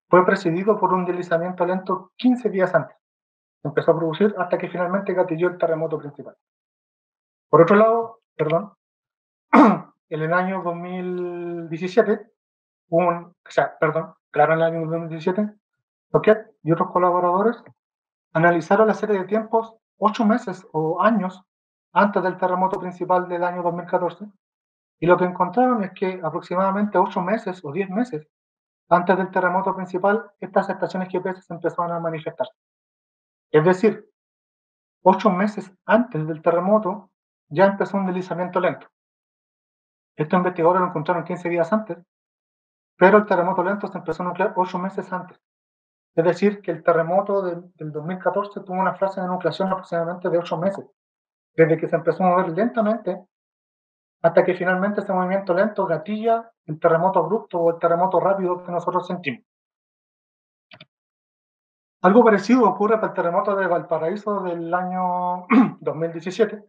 fue precedido por un deslizamiento lento 15 días antes. Empezó a producir hasta que finalmente gatilló el terremoto principal. Por otro lado, en el año 2017, claro, en el año 2017, Toquet y otros colaboradores analizaron la serie de tiempos 8 meses o años antes del terremoto principal del año 2014, y lo que encontraron es que aproximadamente 8 meses o 10 meses antes del terremoto principal, estas estaciones GPS se empezaron a manifestar. Es decir, 8 meses antes del terremoto ya empezó un deslizamiento lento. Estos investigadores lo encontraron 15 días antes, pero el terremoto lento se empezó a nuclear 8 meses antes. Es decir, que el terremoto del 2014 tuvo una fase de nucleación aproximadamente de 8 meses, desde que se empezó a mover lentamente hasta que finalmente ese movimiento lento gatilla el terremoto abrupto o el terremoto rápido que nosotros sentimos. Algo parecido ocurre para el terremoto de Valparaíso del año 2017,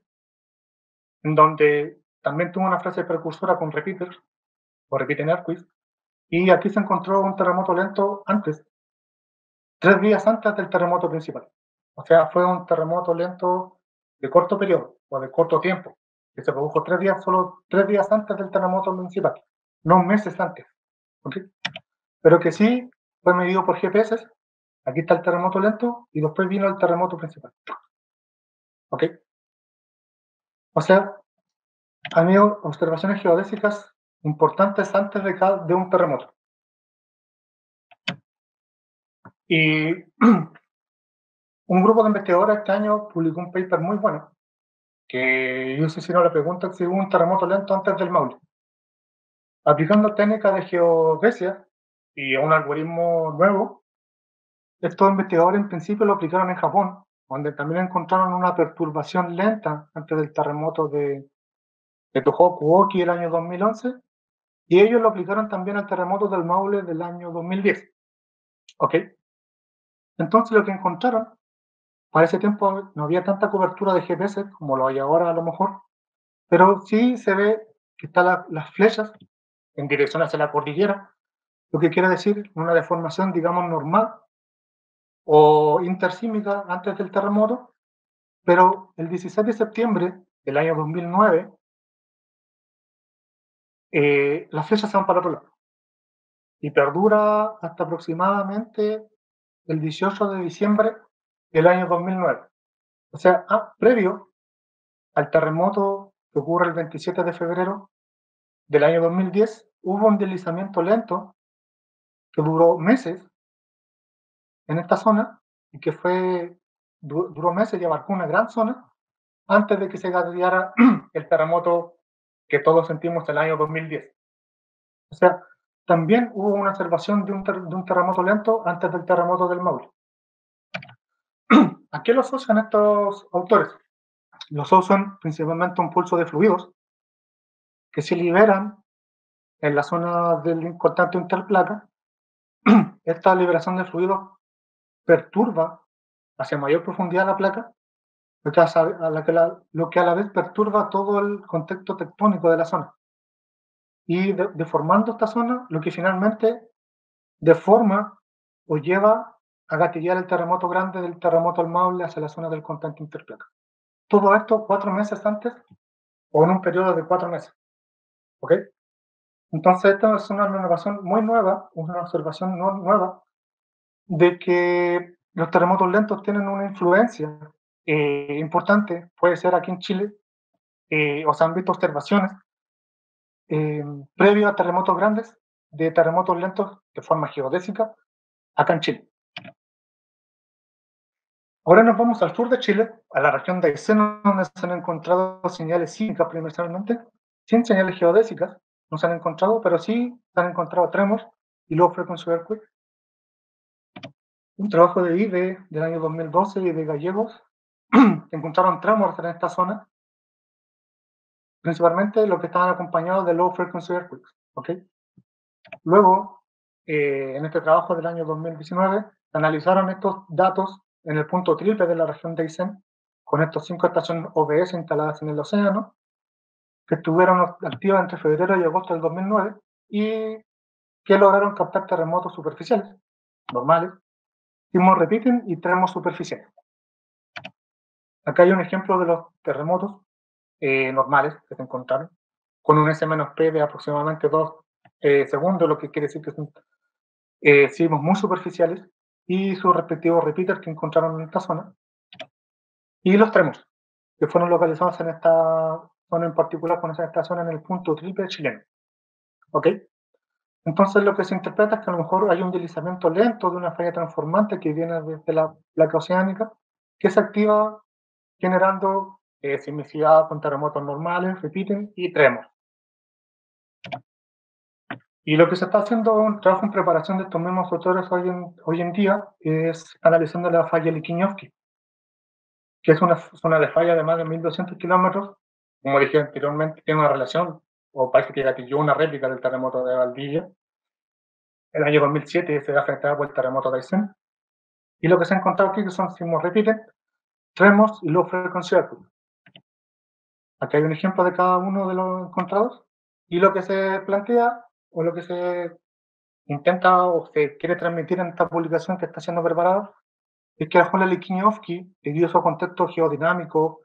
en donde también tuvo una fase precursora con repeaters, o repeating earthquakes, y aquí se encontró un terremoto lento antes, 3 días antes del terremoto principal. O sea, fue un terremoto lento de corto periodo, o de corto tiempo, que se produjo solo 3 días antes del terremoto principal, no meses antes. ¿Okay? Pero que sí fue medido por GPS. Aquí está el terremoto lento y después vino el terremoto principal. ¿Ok? O sea, han habido observaciones geodésicas importantes antes de un terremoto. Y un grupo de investigadores este año publicó un paper muy bueno, que ellos hicieron la pregunta si hubo un terremoto lento antes del Maule. Aplicando técnicas de geodesia y un algoritmo nuevo, estos investigadores en principio lo aplicaron en Japón, donde también encontraron una perturbación lenta antes del terremoto de Tohoku Oki el año 2011, y ellos lo aplicaron también al terremoto del Maule del año 2010. ¿Ok? Entonces lo que encontraron Para ese tiempo no había tanta cobertura de GPS como lo hay ahora a lo mejor, pero sí se ve que están las flechas en dirección hacia la cordillera, lo que quiere decir una deformación, digamos, normal o intersísmica antes del terremoto, pero el 16 de septiembre del año 2009, las flechas se van para otro lado y perdura hasta aproximadamente el 18 de diciembre del año 2009. O sea, previo al terremoto que ocurre el 27 de febrero del año 2010, hubo un deslizamiento lento que duró meses en esta zona y que duró meses y abarcó una gran zona antes de que se gatillara el terremoto que todos sentimos en el año 2010. O sea, también hubo una observación de un terremoto lento antes del terremoto del Maule. ¿A qué lo asocian estos autores? Los asocian principalmente a un pulso de fluidos que se liberan en la zona del contacto interplaca. Esta liberación de fluidos perturba hacia mayor profundidad la placa, lo que a la vez perturba todo el contexto tectónico de la zona. Y deformando esta zona, lo que finalmente deforma o lleva a gatillar el terremoto grande del terremoto del Maule hacia la zona del contacto interplaca. Todo esto 4 meses antes o en un periodo de 4 meses. ¿Ok? Entonces, esta es una observación muy nueva, una observación nueva de que los terremotos lentos tienen una influencia importante. Puede ser aquí en Chile, o se han visto observaciones previo a terremotos grandes, de terremotos lentos de forma geodésica, acá en Chile. Ahora nos vamos al sur de Chile, a la región de Aysén, donde se han encontrado señales sísmicas principalmente, sin señales geodésicas, no se han encontrado, pero sí se han encontrado tremors y low frequency earthquakes. Un trabajo de IDE del año 2012 y de gallegos que encontraron tremors en esta zona, principalmente los que estaban acompañados de low frequency earthquakes. ¿Okay? Luego, en este trabajo del año 2019, analizaron estos datos en el punto triple de la región de Aysén, con estos 5 estaciones OBS instaladas en el océano, que estuvieron activas entre febrero y agosto del 2009, y que lograron captar terremotos superficiales, normales, sismos repiten y tremos superficiales. Acá hay un ejemplo de los terremotos normales que se encontraron, con un S-P de aproximadamente 2 segundos, lo que quiere decir que son sismos muy superficiales, y sus respectivos repeaters que encontraron en esta zona, y los tremos, que fueron localizados en esta zona en particular, con esta zona en el punto triple chileno. ¿Ok? Entonces lo que se interpreta es que a lo mejor hay un deslizamiento lento de una falla transformante que viene desde la placa oceánica, que se activa generando sismicidad con terremotos normales, repiten, y tremos. Y lo que se está haciendo, un trabajo en preparación de estos mismos autores hoy en día, es analizando la falla Liquiñovsky, que es una zona de falla de más de 1.200 kilómetros. Como dije anteriormente, tiene una relación, o parece que gatilló una réplica del terremoto de Valdivia. El año 2007 se ve afectada por el terremoto de Aysén. Y lo que se ha encontrado aquí que son sismos repiten, tremos y low frequency earthquakes. Aquí hay un ejemplo de cada uno de los encontrados. Y lo que se plantea, o lo que se intenta o se quiere transmitir en esta publicación que está siendo preparada, es que la Liquiñovsky, debido a su contexto geodinámico,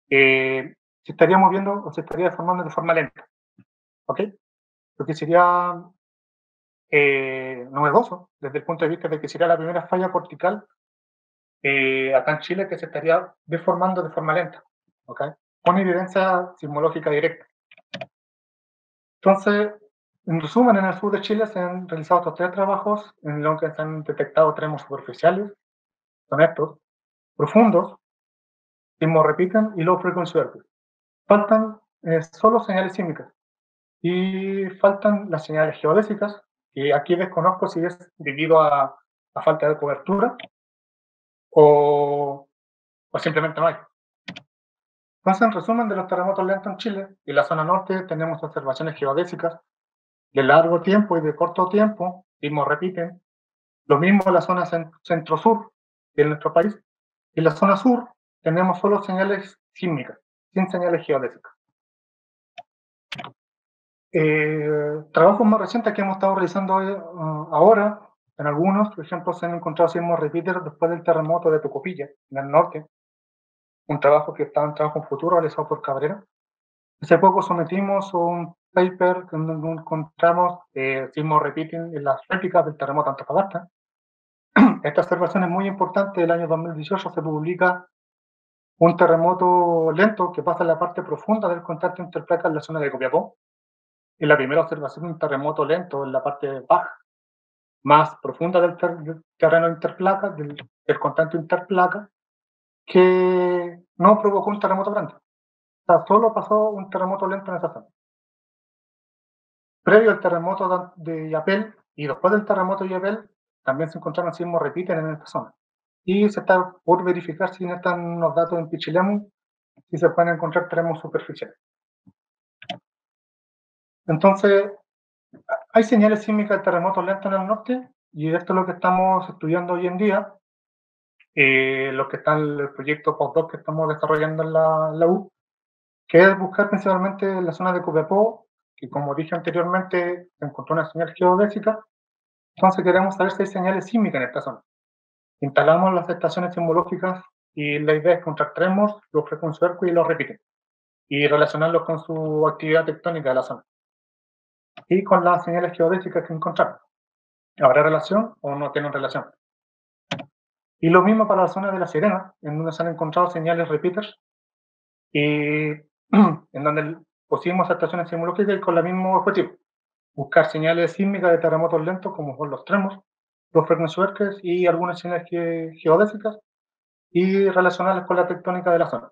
se estaría moviendo o se estaría deformando de forma lenta. ¿Ok? Lo que sería novedoso desde el punto de vista de que sería la primera falla cortical acá en Chile que se estaría deformando de forma lenta. ¿Ok? Con evidencia sismológica directa. Entonces, en resumen, en el sur de Chile se han realizado estos 3 trabajos en los que se han detectado tremos superficiales, son estos, profundos, sismos repiten y low frequency earthquakes. Faltan solo señales sísmicas y faltan las señales geodésicas, que aquí desconozco si es debido a falta de cobertura o simplemente no hay. Entonces, en resumen de los terremotos lentos en Chile, en la zona norte tenemos observaciones geodésicas de largo tiempo y de corto tiempo, sismos repiten. Lo mismo en la zona centro-sur de nuestro país, En la zona sur tenemos solo señales sísmicas, sin señales geodésicas. Trabajos más recientes que hemos estado realizando ahora, en algunos, por ejemplo, se han encontrado sismos repeaters después del terremoto de Tocopilla, en el norte, un trabajo que estaba en trabajo en futuro realizado por Cabrera. Hace poco sometimos un paper donde encontramos sismos repeating en las réplicas del terremoto de Antofagasta. Esta observación es muy importante. Del año 2018 se publica un terremoto lento que pasa en la parte profunda del contacto interplaca en la zona de Copiapó. Es la primera observación de un terremoto lento en la parte baja, más profunda del terreno interplaca, del contacto interplaca, que no provocó un terremoto grande. O sea, solo pasó un terremoto lento en esa zona. Previo al terremoto de Yapel y después del terremoto de Yapel, también se encontraron sismos repiten en esta zona. Y se está por verificar si están los datos en Pichilemu, si se pueden encontrar terremotos superficiales. Entonces, hay señales sísmicas de terremotos lentos en el norte, y esto es lo que estamos estudiando hoy en día. Los que están en el proyecto postdoc que estamos desarrollando en la U, que es buscar principalmente en la zona de Copiapó, que como dije anteriormente, se encontró una señal geodésica. Entonces queremos saber si hay señales sísmicas en esta zona. Instalamos las estaciones sismológicas y la idea es encontrar tremors, los frecuenciarcos y los repiten, y relacionarlos con su actividad tectónica de la zona y con las señales geodésicas que encontramos. ¿Habrá relación o no tienen relación? Y lo mismo para la zona de La Serena, en donde se han encontrado señales repeaters, y en donde pusimos estaciones sismológicas y con el mismo objetivo, buscar señales sísmicas de terremotos lentos, como son los tremors, los frecuenciarcos y algunas señales geodésicas, y relacionarlas con la tectónica de la zona.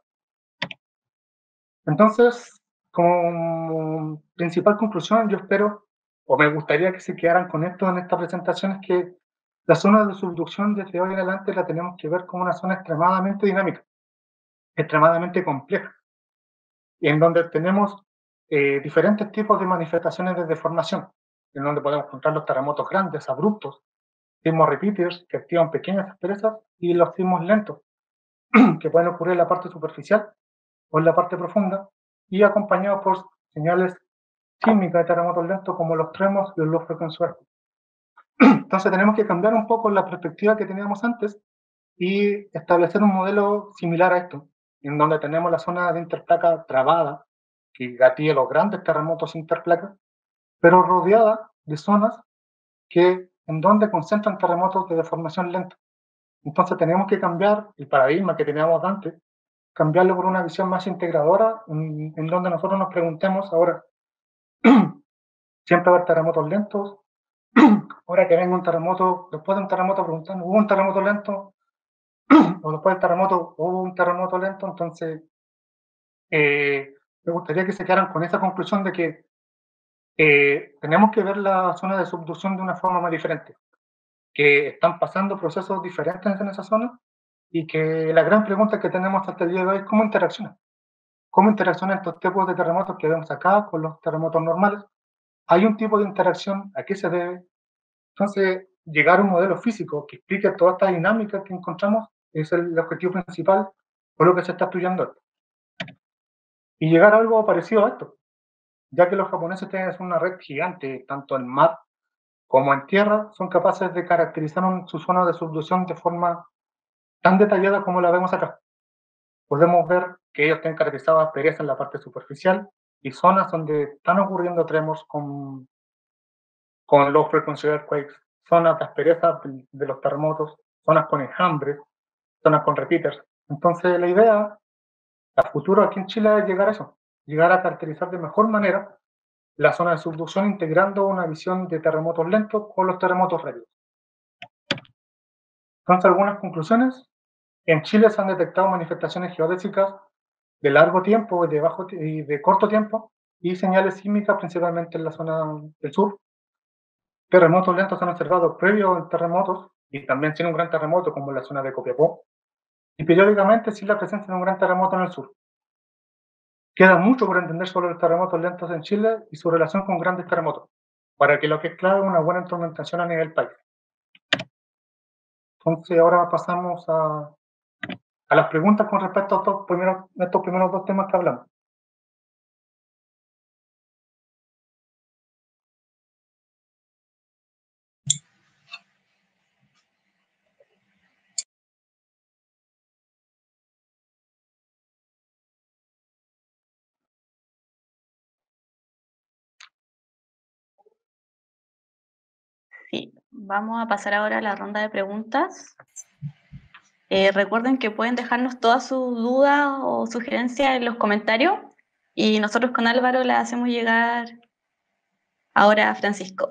Entonces, como principal conclusión, yo espero, o me gustaría que se quedaran con esto en esta presentación, es que la zona de subducción desde hoy en adelante la tenemos que ver como una zona extremadamente dinámica, extremadamente compleja, en donde tenemos diferentes tipos de manifestaciones de deformación, en donde podemos encontrar los terremotos grandes, abruptos, sismos repeaters que activan pequeñas asperezas, y los sismos lentos, que pueden ocurrir en la parte superficial o en la parte profunda, y acompañados por señales sísmicas de terremotos lentos como los tremors y los frecuenciarcos. Entonces tenemos que cambiar un poco la perspectiva que teníamos antes y establecer un modelo similar a esto, en donde tenemos la zona de interplaca trabada, que gatilla los grandes terremotos interplaca, pero rodeada de zonas en donde concentran terremotos de deformación lenta. Entonces tenemos que cambiar el paradigma que teníamos antes, cambiarlo por una visión más integradora, en donde nosotros nos preguntemos ahora, siempre va a haber terremotos lentos. Ahora que venga un terremoto, después de un terremoto preguntando, ¿hubo un terremoto lento? O después del terremoto, ¿hubo un terremoto lento? Entonces, me gustaría que se quedaran con esa conclusión de que tenemos que ver la zona de subducción de una forma más diferente, que están pasando procesos diferentes en esa zona, y que la gran pregunta que tenemos hasta el día de hoy es cómo interaccionan. ¿Cómo interaccionan estos tipos de terremotos que vemos acá con los terremotos normales? ¿Hay un tipo de interacción? ¿A qué se debe? Entonces, llegar a un modelo físico que explique toda esta dinámica que encontramos es el objetivo principal por lo que se está estudiando. Y llegar a algo parecido a esto, ya que los japoneses tienen una red gigante, tanto en mar como en tierra, son capaces de caracterizar su zona de subducción de forma tan detallada como la vemos acá. Podemos ver que ellos tienen caracterizadas asperezas en la parte superficial y zonas donde están ocurriendo tremors con low frequency earthquakes, zonas de aspereza de los terremotos, zonas con enjambres, zonas con repeaters. Entonces la idea a futuro aquí en Chile es llegar a eso, llegar a caracterizar de mejor manera la zona de subducción integrando una visión de terremotos lentos con los terremotos rápidos. Entonces, algunas conclusiones. En Chile se han detectado manifestaciones geodésicas de largo tiempo y de corto tiempo, y señales sísmicas principalmente en la zona del sur. Terremotos lentos se han observado previo a terremotos y también sin un gran terremoto, como en la zona de Copiapó, y periódicamente sin la presencia de un gran terremoto en el sur. Queda mucho por entender sobre los terremotos lentos en Chile y su relación con grandes terremotos, para que lo que es clave es una buena instrumentación a nivel país. Entonces ahora pasamos a a las preguntas con respecto a estos primeros dos temas que hablamos. Sí, vamos a pasar ahora a la ronda de preguntas. Recuerden que pueden dejarnos todas sus dudas o sugerencias en los comentarios y nosotros con Álvaro las hacemos llegar ahora a Francisco.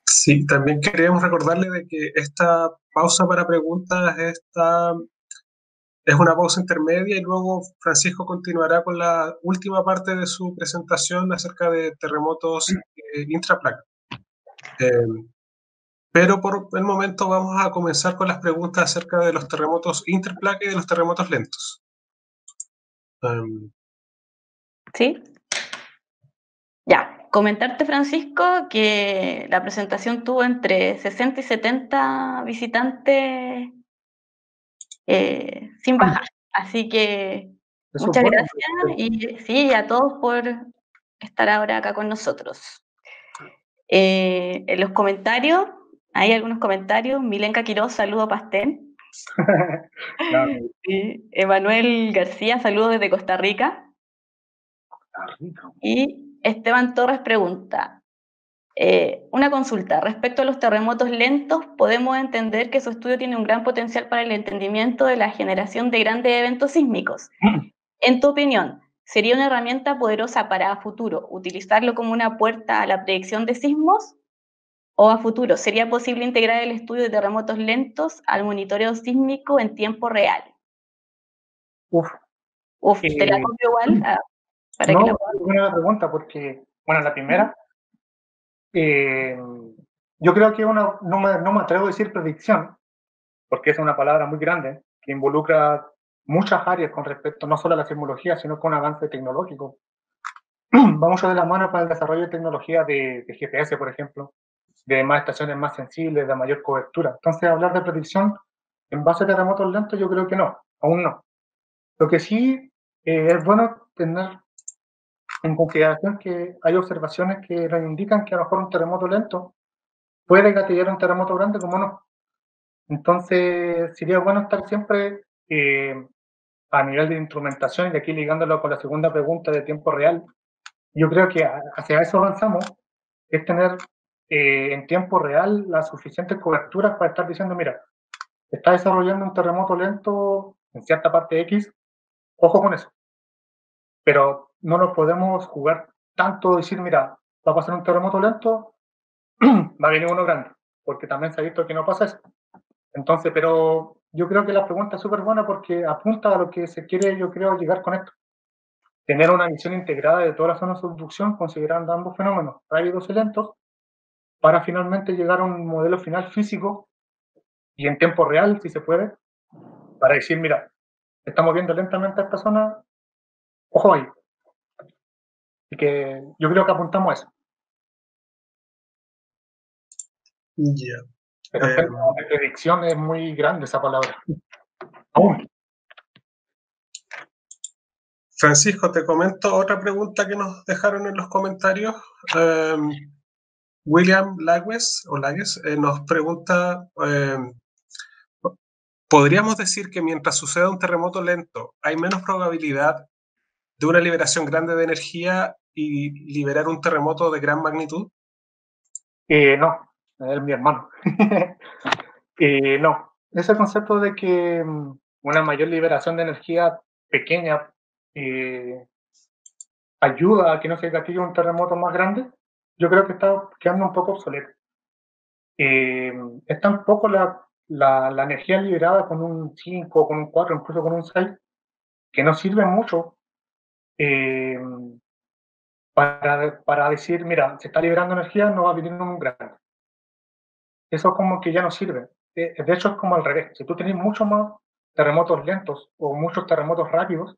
Sí, también queríamos recordarle de que esta pausa para preguntas es una pausa intermedia y luego Francisco continuará con la última parte de su presentación acerca de terremotos intraplaca. Pero por el momento vamos a comenzar con las preguntas acerca de los terremotos interplaca y de los terremotos lentos. ¿Sí? Ya, comentarte, Francisco, que la presentación tuvo entre 60 y 70 visitantes sin bajar. Así que Eso muchas es bueno. gracias y sí, a todos por estar ahora acá con nosotros. En los comentarios, hay algunos comentarios. Milenka Quiroz, saludo Pastén. Claro. Sí. Emanuel García, saludos desde Costa Rica. Y Esteban Torres pregunta, una consulta, respecto a los terremotos lentos, podemos entender que su estudio tiene un gran potencial para el entendimiento de la generación de grandes eventos sísmicos. En tu opinión, ¿sería una herramienta poderosa para a futuro utilizarlo como una puerta a la predicción de sismos? ¿O a futuro sería posible integrar el estudio de terremotos lentos al monitoreo sísmico en tiempo real? Te la copio igual para que la No, puedas. buena la pregunta, porque, bueno, la primera, yo creo que no me atrevo a decir predicción, porque es una palabra muy grande que involucra muchas áreas con respecto no solo a la sismología, sino con un avance tecnológico. Va mucho de la mano con el desarrollo de tecnología de GPS, por ejemplo, de más estaciones más sensibles, de mayor cobertura. Entonces, hablar de predicción en base a terremotos lentos, yo creo que no, aún no. Lo que sí es bueno tener en consideración que hay observaciones que nos indican que a lo mejor un terremoto lento puede gatillar un terremoto grande, como no. Entonces, sería bueno estar siempre a nivel de instrumentación, y aquí ligándolo con la segunda pregunta de tiempo real. Yo creo que hacia eso avanzamos, es tener en tiempo real las suficientes coberturas para estar diciendo, mira, está desarrollando un terremoto lento en cierta parte X, ojo con eso. Pero no nos podemos jugar tanto, decir, mira, va a pasar un terremoto lento, va a venir uno grande, porque también se ha visto que no pasa eso. Entonces, pero yo creo que la pregunta es súper buena porque apunta a lo que se quiere, yo creo, llegar con esto. Tener una visión integrada de toda la zona de subducción, considerando ambos fenómenos, rápidos y lentos, para finalmente llegar a un modelo final físico y en tiempo real, si se puede, para decir, mira, estamos viendo lentamente a esta zona, ojo ahí. Y que yo creo que apuntamos a eso. Ya. Pero en términos de predicción es muy grande esa palabra. Aún. Francisco, te comento otra pregunta que nos dejaron en los comentarios. William Lagues nos pregunta, ¿podríamos decir que mientras suceda un terremoto lento hay menos probabilidad de una liberación grande de energía y liberar un terremoto de gran magnitud? No, es mi hermano. No, ese concepto de que una mayor liberación de energía pequeña ayuda a que no se gatille un terremoto más grande, yo creo que está quedando un poco obsoleto. Es tan poco la energía liberada con un 5, con un 4, incluso con un 6, que no sirve mucho para decir, mira, se está liberando energía, no va a venir un grande. Eso como que ya no sirve. De hecho, es como al revés. Si tú tienes muchos más terremotos lentos o muchos terremotos rápidos,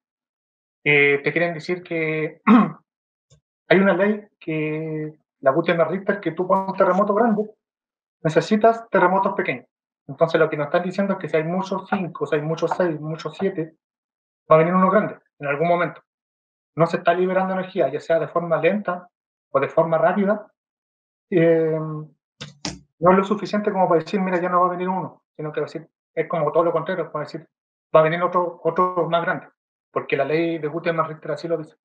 te quieren decir que hay una ley que la Gutiérrez Richter, que tú pones un terremoto grande, necesitas terremotos pequeños. Entonces lo que nos están diciendo es que si hay muchos 5, si hay muchos 6, muchos 7, va a venir uno grande en algún momento. No se está liberando energía, ya sea de forma lenta o de forma rápida. No es lo suficiente como para decir, mira, ya no va a venir uno, sino que decir, es como todo lo contrario, para decir, va a venir otro más grande, porque la ley de Gutenberg-Richter así lo dice.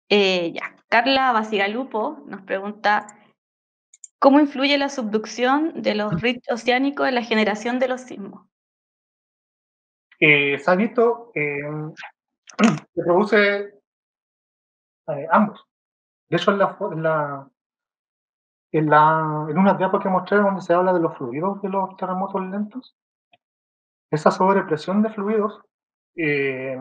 Ya. Carla Basigalupo nos pregunta, ¿cómo influye la subducción de los ríos oceánicos en la generación de los sismos? Se ha visto que produce ambos. De hecho, en una diapo que mostré donde se habla de los fluidos de los terremotos lentos, esa sobrepresión de fluidos se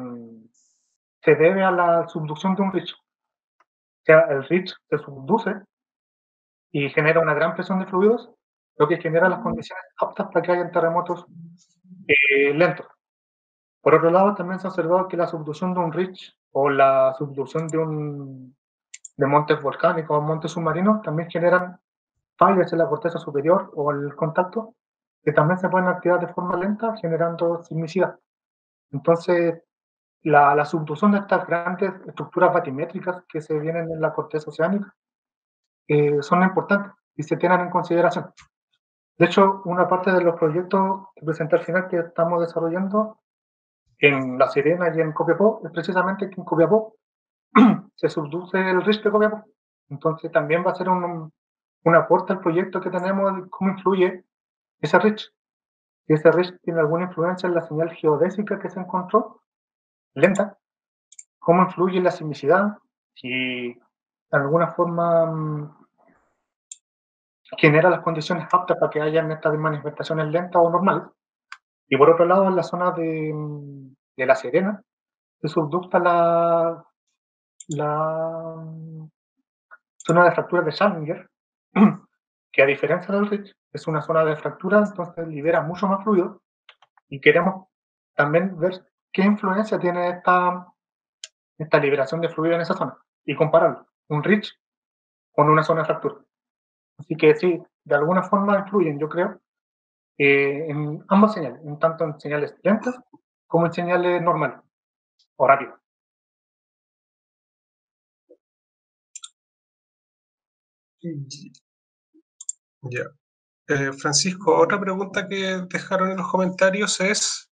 debe a la subducción de un ridge. O sea, el ridge se subduce y genera una gran presión de fluidos, lo que genera las condiciones aptas para que haya terremotos lentos. Por otro lado, también se ha observado que la subducción de un ridge o la subducción de montes volcánicos o montes submarinos también generan fallas en la corteza superior o el contacto, que también se pueden activar de forma lenta, generando sismicidad. Entonces, la subducción de estas grandes estructuras batimétricas que se vienen en la corteza oceánica son importantes y se tienen en consideración. De hecho, una parte de los proyectos que presenté al final que estamos desarrollando en La Serena y en Copiapó es precisamente que en Copiapó se subduce el ridge de Copiapó. Entonces, también va a ser un aporte al proyecto que tenemos de cómo influye ese ridge. Si ese ridge tiene alguna influencia en la señal geodésica que se encontró, lenta, cómo influye la sismicidad, si de alguna forma genera las condiciones aptas para que hayan estas manifestaciones lentas o normales. Y por otro lado, en la zona de La Serena, se subducta la zona de fractura de Schallinger, que a diferencia del ridge, es una zona de fractura, entonces libera mucho más fluido, y queremos también ver qué influencia tiene esta liberación de fluido en esa zona, y compararlo, un ridge con una zona de fractura. Así que sí, de alguna forma influyen, yo creo, en ambas señales, tanto en señales lentas como en señales normales o rápidas. Ya. Francisco, otra pregunta que dejaron en los comentarios es,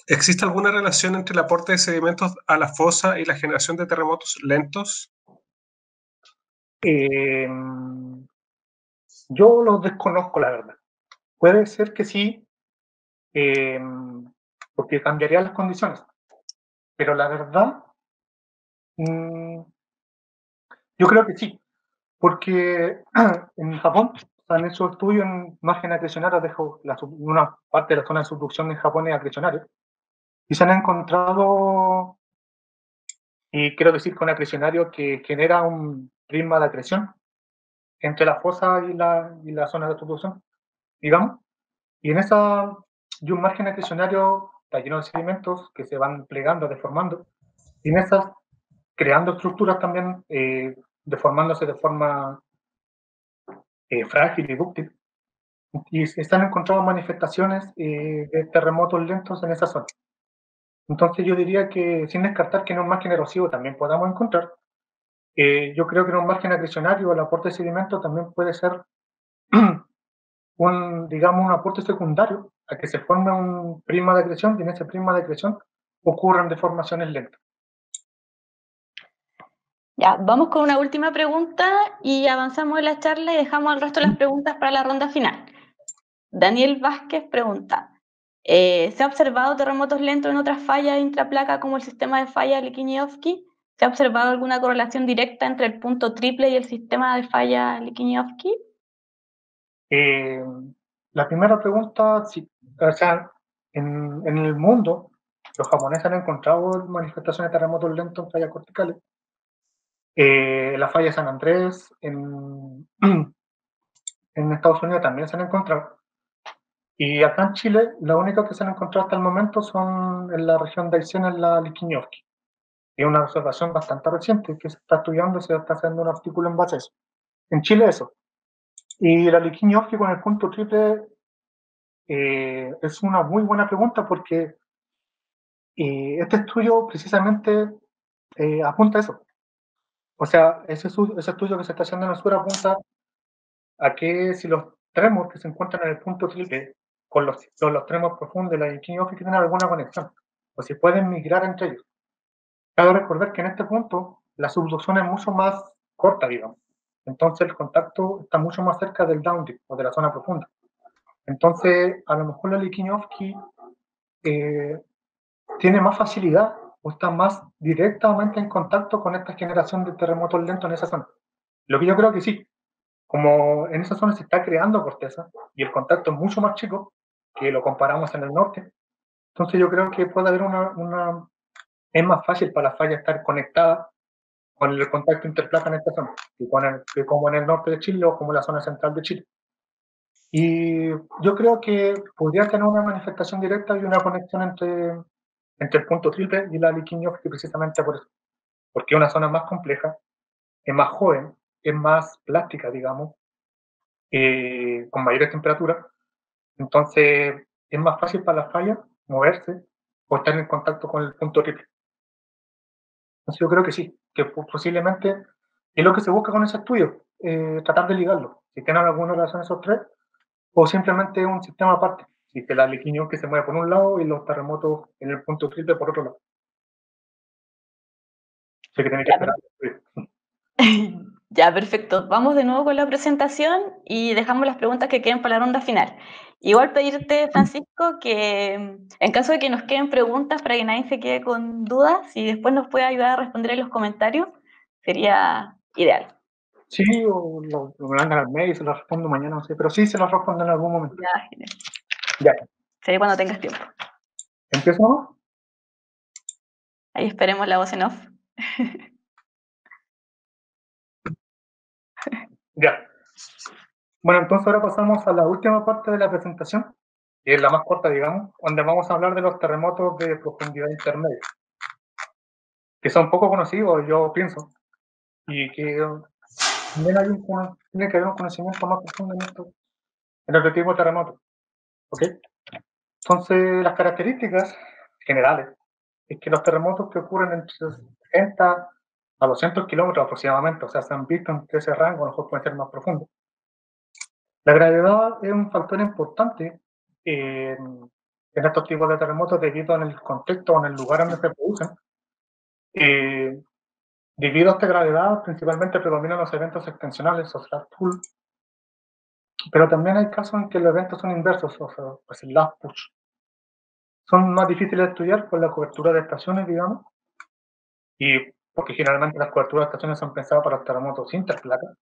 ¿existe alguna relación entre el aporte de sedimentos a la fosa y la generación de terremotos lentos? Yo los desconozco, la verdad. Puede ser que sí, porque cambiaría las condiciones, pero la verdad, yo creo que sí, porque en Japón se han hecho estudios en margen acrecionario, una parte de la zona de subducción en Japón es acrecionario, y se han encontrado, y quiero decir con acrecionario, que genera un prisma de acreción entre la fosa y la zona de subducción, digamos, y y un margen acrecionario está lleno de sedimentos que se van plegando, deformando, y en esas creando estructuras también, deformándose de forma frágil y dúctil. Y se están encontrando manifestaciones de terremotos lentos en esa zona. Entonces yo diría que, sin descartar que en un margen erosivo también podamos encontrar, yo creo que en un margen acrecionario el aporte de sedimento también puede ser digamos, un aporte secundario a que se forme un prisma de acreción, y en ese prisma de acreción ocurran deformaciones lentas. Ya, vamos con una última pregunta y avanzamos en la charla y dejamos el resto de las preguntas para la ronda final. Daniel Vázquez pregunta, ¿se ha observado terremotos lentos en otras fallas intraplaca como el sistema de falla Likinievsky? ¿Se ha observado alguna correlación directa entre el punto triple y el sistema de falla Likinievsky? La primera pregunta, sí, o sea, en el mundo, los japoneses han encontrado manifestaciones de terremotos lentos en fallas corticales. La falla de San Andrés, en Estados Unidos también se han encontrado. Y acá en Chile, la única que se han encontrado hasta el momento son en la región de Aysén, en la Likinievsky. Es una observación bastante reciente que se está estudiando y se está haciendo un artículo en base a eso. En Chile eso. Y la Liquiñoski con el punto triple es una muy buena pregunta porque este estudio precisamente apunta a eso. O sea, ese estudio que se está haciendo en el sur apunta a que si los tremos que se encuentran en el punto triple con los tremos profundos de la Liquiñoski tienen alguna conexión, o si pueden migrar entre ellos. Cabe recordar que en este punto la subducción es mucho más corta, digamos. Entonces el contacto está mucho más cerca del downdeep o de la zona profunda. Entonces, a lo mejor la Liquiñoski tiene más facilidad o está más directamente en contacto con esta generación de terremotos lentos en esa zona. Lo que yo creo que sí, como en esa zona se está creando corteza y el contacto es mucho más chico que lo comparamos en el norte, entonces yo creo que puede haber es más fácil para la falla estar conectada con el contacto interplaca en esta zona, que como en el norte de Chile o como en la zona central de Chile. Y yo creo que podría tener una manifestación directa y una conexión entre el punto triple y la Liquiñoski precisamente por eso, porque es una zona más compleja, es más joven, es más plástica, digamos, con mayores temperaturas, entonces es más fácil para la falla moverse o estar en contacto con el punto triple. Entonces yo creo que sí, que posiblemente es lo que se busca con ese estudio, tratar de ligarlo, si tienen alguna relación esos tres, o simplemente un sistema aparte, si que la Liquiñoski se mueve por un lado y los terremotos en el punto triple por otro lado. Así que tienen que esperar. Ya, perfecto. Vamos de nuevo con la presentación y dejamos las preguntas que queden para la ronda final. Igual pedirte, Francisco, que en caso de que nos queden preguntas para que nadie se quede con dudas y después nos pueda ayudar a responder en los comentarios, sería ideal. Sí, o lo mandan al mail y se lo respondo mañana, no sé, pero sí se lo respondo en algún momento. Ya, genial. Ya. Sería cuando tengas tiempo. ¿Empiezo? Ahí esperemos la voz en off. Ya. Bueno, entonces ahora pasamos a la última parte de la presentación, que es la más corta, digamos, donde vamos a hablar de los terremotos de profundidad intermedia, que son poco conocidos, yo pienso, y que también tiene que haber un conocimiento más profundo en este tipo de terremotos. ¿Ok? Entonces, las características generales es que los terremotos que ocurren entre 60 a 200 kilómetros aproximadamente, o sea, se han visto entre ese rango, a lo mejor pueden ser más profundos. La gravedad es un factor importante en estos tipos de terremotos debido en el contexto o en el lugar donde se producen. Debido a esta gravedad, principalmente predominan los eventos extensionales, o sea, pull, pero también hay casos en que los eventos son inversos, o sea, pues el last push. Son más difíciles de estudiar por la cobertura de estaciones, digamos, y porque generalmente las coberturas de estaciones son pensadas para los terremotos interplacas,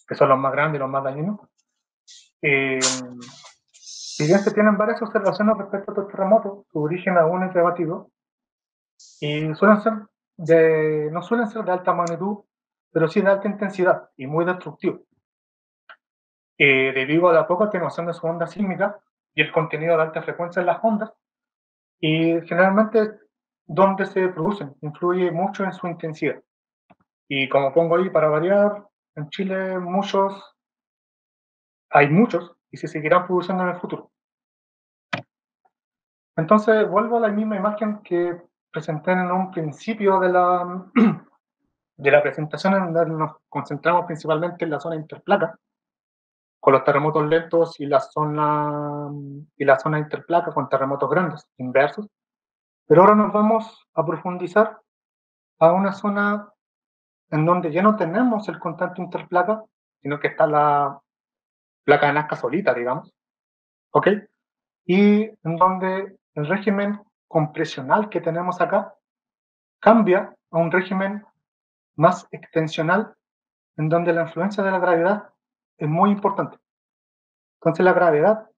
que son los más grandes y los más dañinos. Si bien se tienen varias observaciones respecto a estos terremotos, su origen aún es debatido y no suelen ser de alta magnitud, pero sí de alta intensidad y muy destructivos, debido a la poca atenuación de su onda sísmica y el contenido de alta frecuencia en las ondas, y generalmente donde se producen influye mucho en su intensidad. Y como pongo ahí para variar, en Chile hay muchos y se seguirán produciendo en el futuro. Entonces vuelvo a la misma imagen que presenté en un principio de la presentación, en donde nos concentramos principalmente en la zona interplaca, con los terremotos lentos y la zona interplaca con terremotos grandes, inversos. Pero ahora nos vamos a profundizar a una zona en donde ya no tenemos el contacto interplaca, sino que está la placa de Nazca solita, digamos, ¿ok? Y en donde el régimen compresional que tenemos acá cambia a un régimen más extensional, en donde la influencia de la gravedad es muy importante. Entonces la gravedad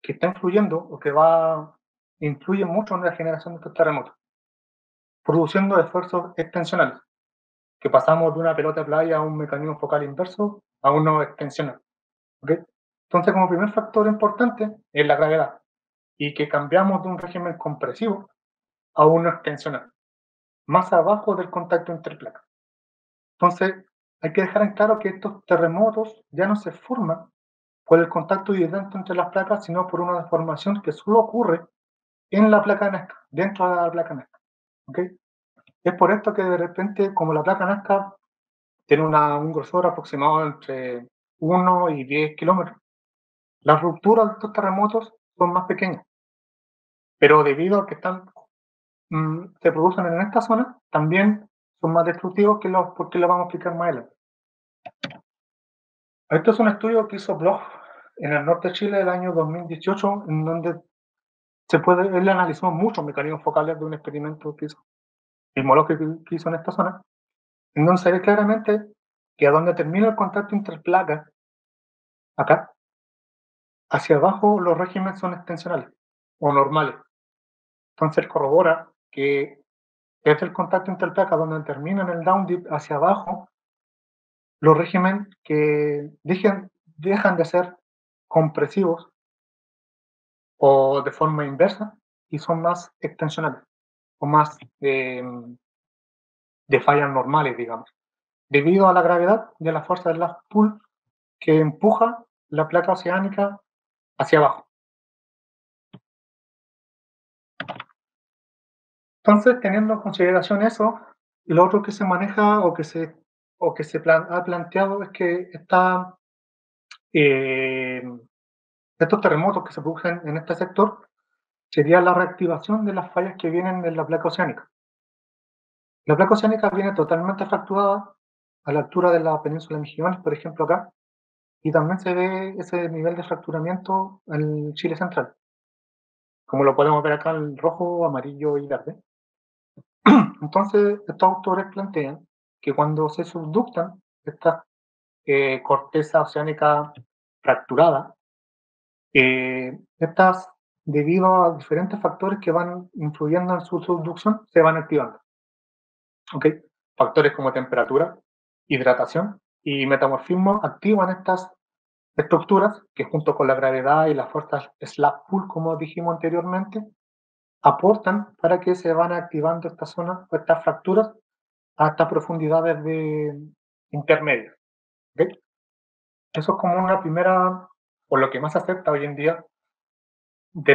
que está influyendo o que influye mucho en la generación de estos terremotos, produciendo esfuerzos extensionales, que pasamos de una pelota playa a un mecanismo focal inverso a uno extensional. ¿Okay? Entonces, como primer factor importante es la gravedad y que cambiamos de un régimen compresivo a uno extensional. más abajo del contacto interplaca. Entonces, hay que dejar en claro que estos terremotos ya no se forman por el contacto directo entre las placas, sino por una deformación que solo ocurre en la placa Nazca, dentro de la placa Nazca. ¿Okay? Es por esto que de repente, como la placa Nazca tiene un grosor aproximado entre 1 y 10 kilómetros, las rupturas de estos terremotos son más pequeñas. Pero debido a que se producen en esta zona, también son más destructivos porque lo vamos a explicar más adelante. Esto es un estudio que hizo Bloch en el norte de Chile del año 2018, en donde él analizó muchos mecanismos focales de un experimento que hizo, sismológico que hizo en esta zona, en donde se ve claramente que a donde termina el contacto interplaca, acá, hacia abajo los regímenes son extensionales o normales. Entonces corrobora que desde el contacto interplaca donde termina en el down dip hacia abajo, los regímenes que dejan de ser compresivos o de forma inversa y son más extensionales o más de fallas normales, digamos, debido a la gravedad de la fuerza del last pull que empuja la placa oceánica hacia abajo. Entonces, teniendo en consideración eso, lo otro que se maneja o que se ha planteado es que estos terremotos que se producen en este sector sería la reactivación de las fallas que vienen en la placa oceánica. La placa oceánica viene totalmente fracturada a la altura de la península de Misiones, por ejemplo, acá, y también se ve ese nivel de fracturamiento en Chile central, como lo podemos ver acá en rojo, amarillo y verde. Entonces, estos autores plantean que cuando se subductan estas corteza oceánica fracturada, estas, debido a diferentes factores que van influyendo en su subducción, se van activando. ¿Okay? Factores como temperatura, hidratación y metamorfismo activan estas estructuras que junto con la gravedad y las fuerzas slap pull, como dijimos anteriormente, aportan para que se van activando estas zonas, estas fracturas, hasta profundidades intermedias. ¿Okay? Eso es como una primera, o lo que más se acepta hoy en día, de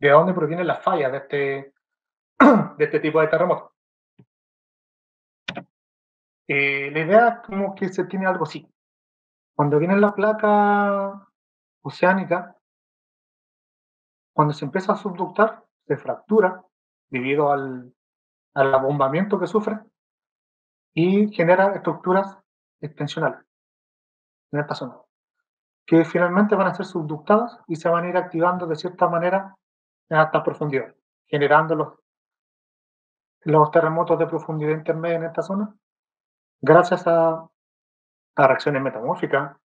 dónde provienen las fallas de este tipo de terremotos. La idea es como que se tiene algo así. Cuando viene la placa oceánica, cuando se empieza a subductar, se fractura debido al abombamiento que sufre y genera estructuras extensionales en esta zona, que finalmente van a ser subductadas y se van a ir activando de cierta manera en alta profundidad, generando los terremotos de profundidad intermedia en esta zona, gracias a reacciones metamórficas,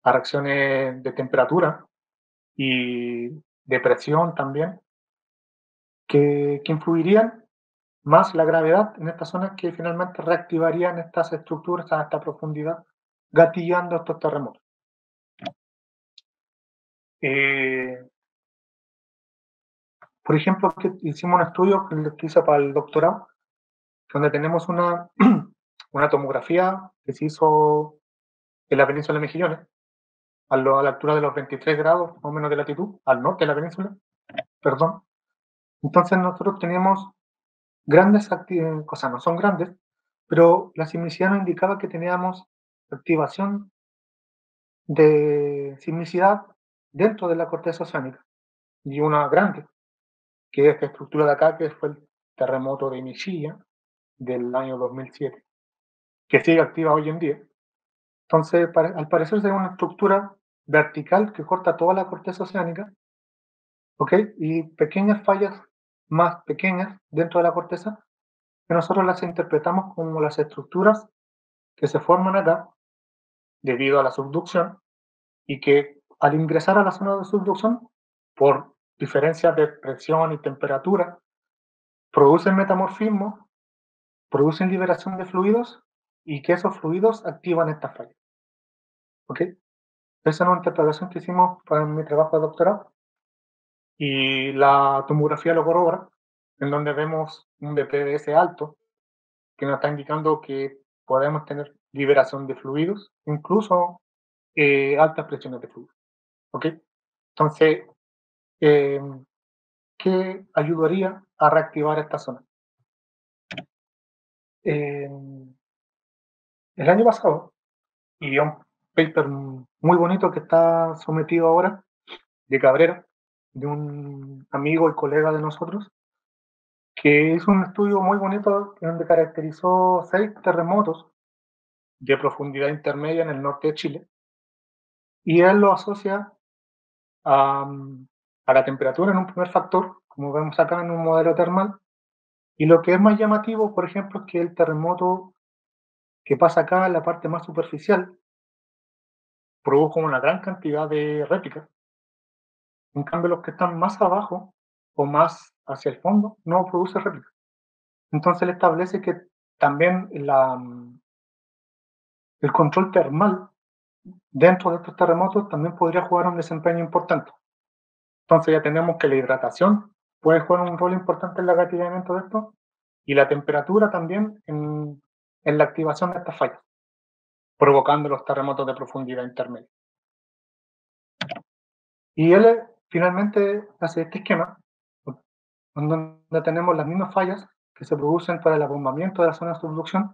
a reacciones de temperatura y de presión también, que influirían más la gravedad en estas zonas que finalmente reactivarían estas estructuras a esta profundidad, gatillando estos terremotos. Por ejemplo, hicimos un estudio que hice para el doctorado, donde tenemos una tomografía que se hizo en la península de Mejillones, a la altura de los 23 grados más o menos de latitud, al norte de la península, perdón. Entonces nosotros teníamos grandes actividades, o sea, no son grandes, pero la sismicidad nos indicaba que teníamos activación de sismicidad dentro de la corteza oceánica, y una grande, que es esta estructura de acá, que fue el terremoto de Michilla del año 2007, que sigue activa hoy en día. Entonces, al parecer es una estructura vertical que corta toda la corteza oceánica, ¿ok? Y pequeñas fallas más pequeñas dentro de la corteza, que nosotros las interpretamos como las estructuras que se forman acá debido a la subducción y que al ingresar a la zona de subducción, por diferencias de presión y temperatura, producen metamorfismo, producen liberación de fluidos y que esos fluidos activan estas fallas. ¿Ok? Esa es una interpretación que hicimos para mi trabajo de doctorado y la tomografía lo corrobora. en donde vemos un DPDS alto, que nos está indicando que podemos tener liberación de fluidos, incluso altas presiones de fluidos. ¿Ok? Entonces, ¿qué ayudaría a reactivar esta zona? El año pasado, y un paper muy bonito que está sometido ahora, de Cabrera, de un amigo y colega de nosotros, que hizo un estudio muy bonito donde caracterizó 6 terremotos de profundidad intermedia en el norte de Chile, y él lo asocia a, a la temperatura en un primer factor, como vemos acá en un modelo termal, y lo que es más llamativo, por ejemplo, es que el terremoto que pasa acá en la parte más superficial produjo una gran cantidad de réplicas. En cambio, los que están más abajo o más hacia el fondo no produce réplicas. Entonces él establece que también el control termal dentro de estos terremotos también podría jugar un desempeño importante. Entonces ya tenemos que la hidratación puede jugar un rol importante en el agatillamiento de esto, y la temperatura también en la activación de estas fallas, provocando los terremotos de profundidad intermedia. Y él finalmente hace este esquema, donde tenemos las mismas fallas que se producen para el abombamiento de la zona de subducción,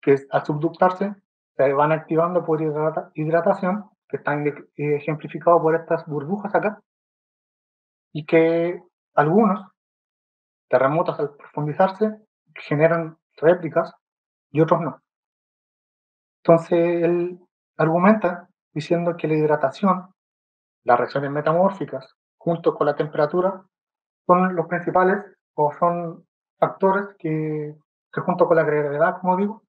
que al subductarse se van activando por hidratación, que están ejemplificados por estas burbujas acá, y que algunos terremotos al profundizarse generan réplicas y otros no. Entonces él argumenta diciendo que la hidratación, las reacciones metamórficas, junto con la temperatura, son los principales o son factores que junto con la gravedad, como digo,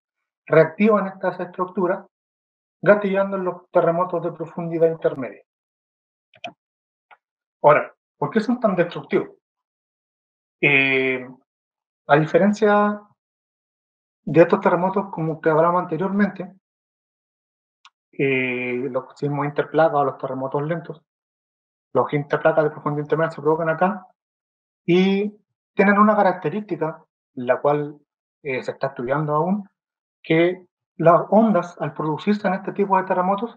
reactivan estas estructuras, gatillando en los terremotos de profundidad intermedia. Ahora, ¿por qué son tan destructivos? A diferencia de estos terremotos, como que hablamos anteriormente, los sismos interplacas o los terremotos lentos, los interplacas de profundidad intermedia se provocan acá y tienen una característica, la cual se está estudiando aún, que las ondas, al producirse en este tipo de terremotos,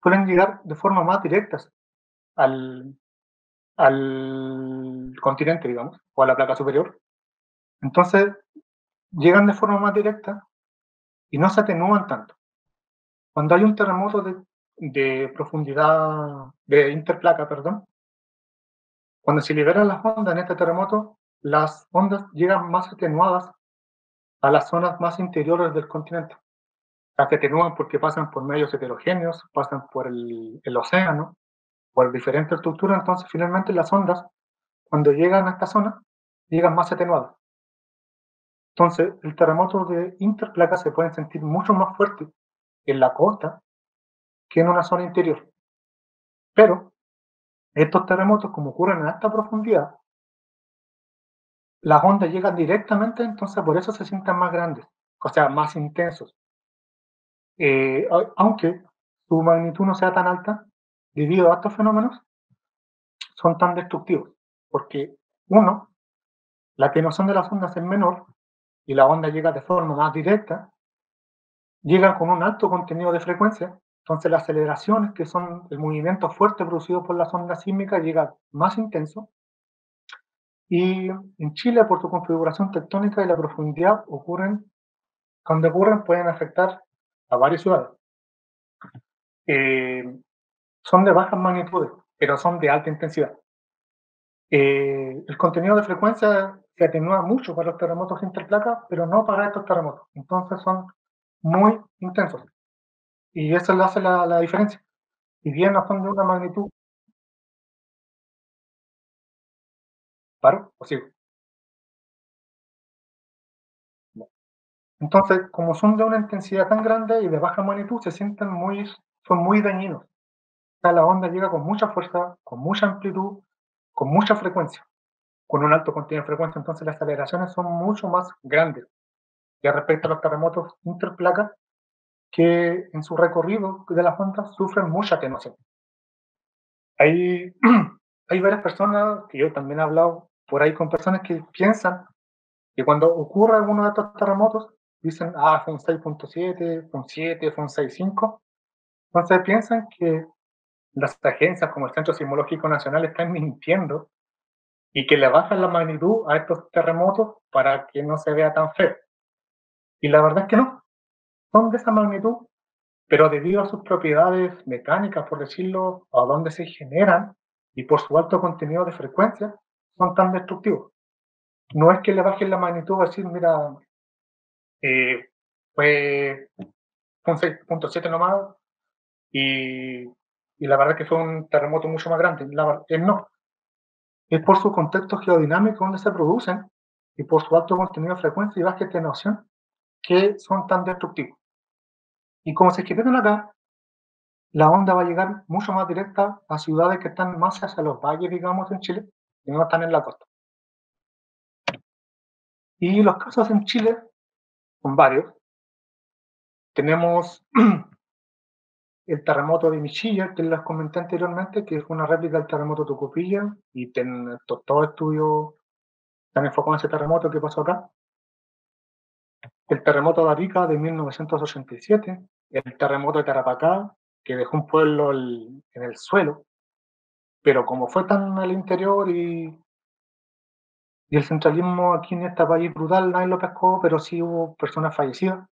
suelen llegar de forma más directa al, al continente, digamos, o a la placa superior. Entonces, llegan de forma más directa y no se atenúan tanto. Cuando hay un terremoto de profundidad, de interplaca, perdón, cuando se liberan las ondas en este terremoto, las ondas llegan más atenuadas a las zonas más interiores del continente. Las que atenúan porque pasan por medios heterogéneos, pasan por el océano, por diferentes estructuras, entonces finalmente las ondas, cuando llegan a esta zona, llegan más atenuadas. Entonces, el terremoto de interplaca se pueden sentir mucho más fuerte en la costa que en una zona interior. Pero estos terremotos, como ocurren a esta profundidad, las ondas llegan directamente, entonces por eso se sienten más grandes, o sea, más intensos. Aunque su magnitud no sea tan alta, debido a estos fenómenos, son tan destructivos, porque uno, la atenuación de las ondas es menor y la onda llega de forma más directa, llega con un alto contenido de frecuencia, entonces las aceleraciones, que son el movimiento fuerte producido por las ondas sísmicas, llega más intenso. Y en Chile, por su configuración tectónica y la profundidad, cuando ocurren pueden afectar a varias ciudades. Son de bajas magnitudes, pero son de alta intensidad. El contenido de frecuencia se atenúa mucho para los terremotos interplacas, pero no para estos terremotos. Entonces son muy intensos. Y eso le hace la diferencia. Si bien no son de una magnitud. ¿Paro o sigo? No. Entonces, como son de una intensidad tan grande y de baja magnitud, son muy dañinos. O sea, la onda llega con mucha fuerza, con mucha amplitud, con mucha frecuencia, con un alto contenido de frecuencia. Entonces, las aceleraciones son mucho más grandes. Ya respecto a los terremotos interplacas, que en su recorrido de las ondas sufren mucha atenuación. Hay varias personas que yo también he hablado por ahí con personas que piensan que cuando ocurre alguno de estos terremotos, dicen, fue un 6.7, fue un 7, fue un 6.5. Entonces piensan que las agencias como el Centro Sismológico Nacional están mintiendo y que le bajan la magnitud a estos terremotos para que no se vea tan feo. Y la verdad es que no, son de esa magnitud, pero debido a sus propiedades mecánicas, por decirlo, a donde se generan y por su alto contenido de frecuencia, son tan destructivos. No es que le bajen la magnitud a decir, mira, fue un 6.7 nomás y la verdad es que fue un terremoto mucho más grande. No, es por su contexto geodinámico donde se producen y por su alto contenido de frecuencia y baja atenuación que son tan destructivos. Y como se escribieron acá, la onda va a llegar mucho más directa a ciudades que están más hacia los valles, digamos, en Chile, y no están en la costa. Y los casos en Chile son varios. Tenemos el terremoto de Michilla, que les comenté anteriormente, que es una réplica del terremoto de Tocopilla, y todos estudios están enfocados en ese terremoto que pasó acá. El terremoto de Arica de 1987, el terremoto de Tarapacá, que dejó un pueblo en el suelo, pero como fue tan al interior y el centralismo aquí en este país brutal, nadie lo pescó, pero sí hubo personas fallecidas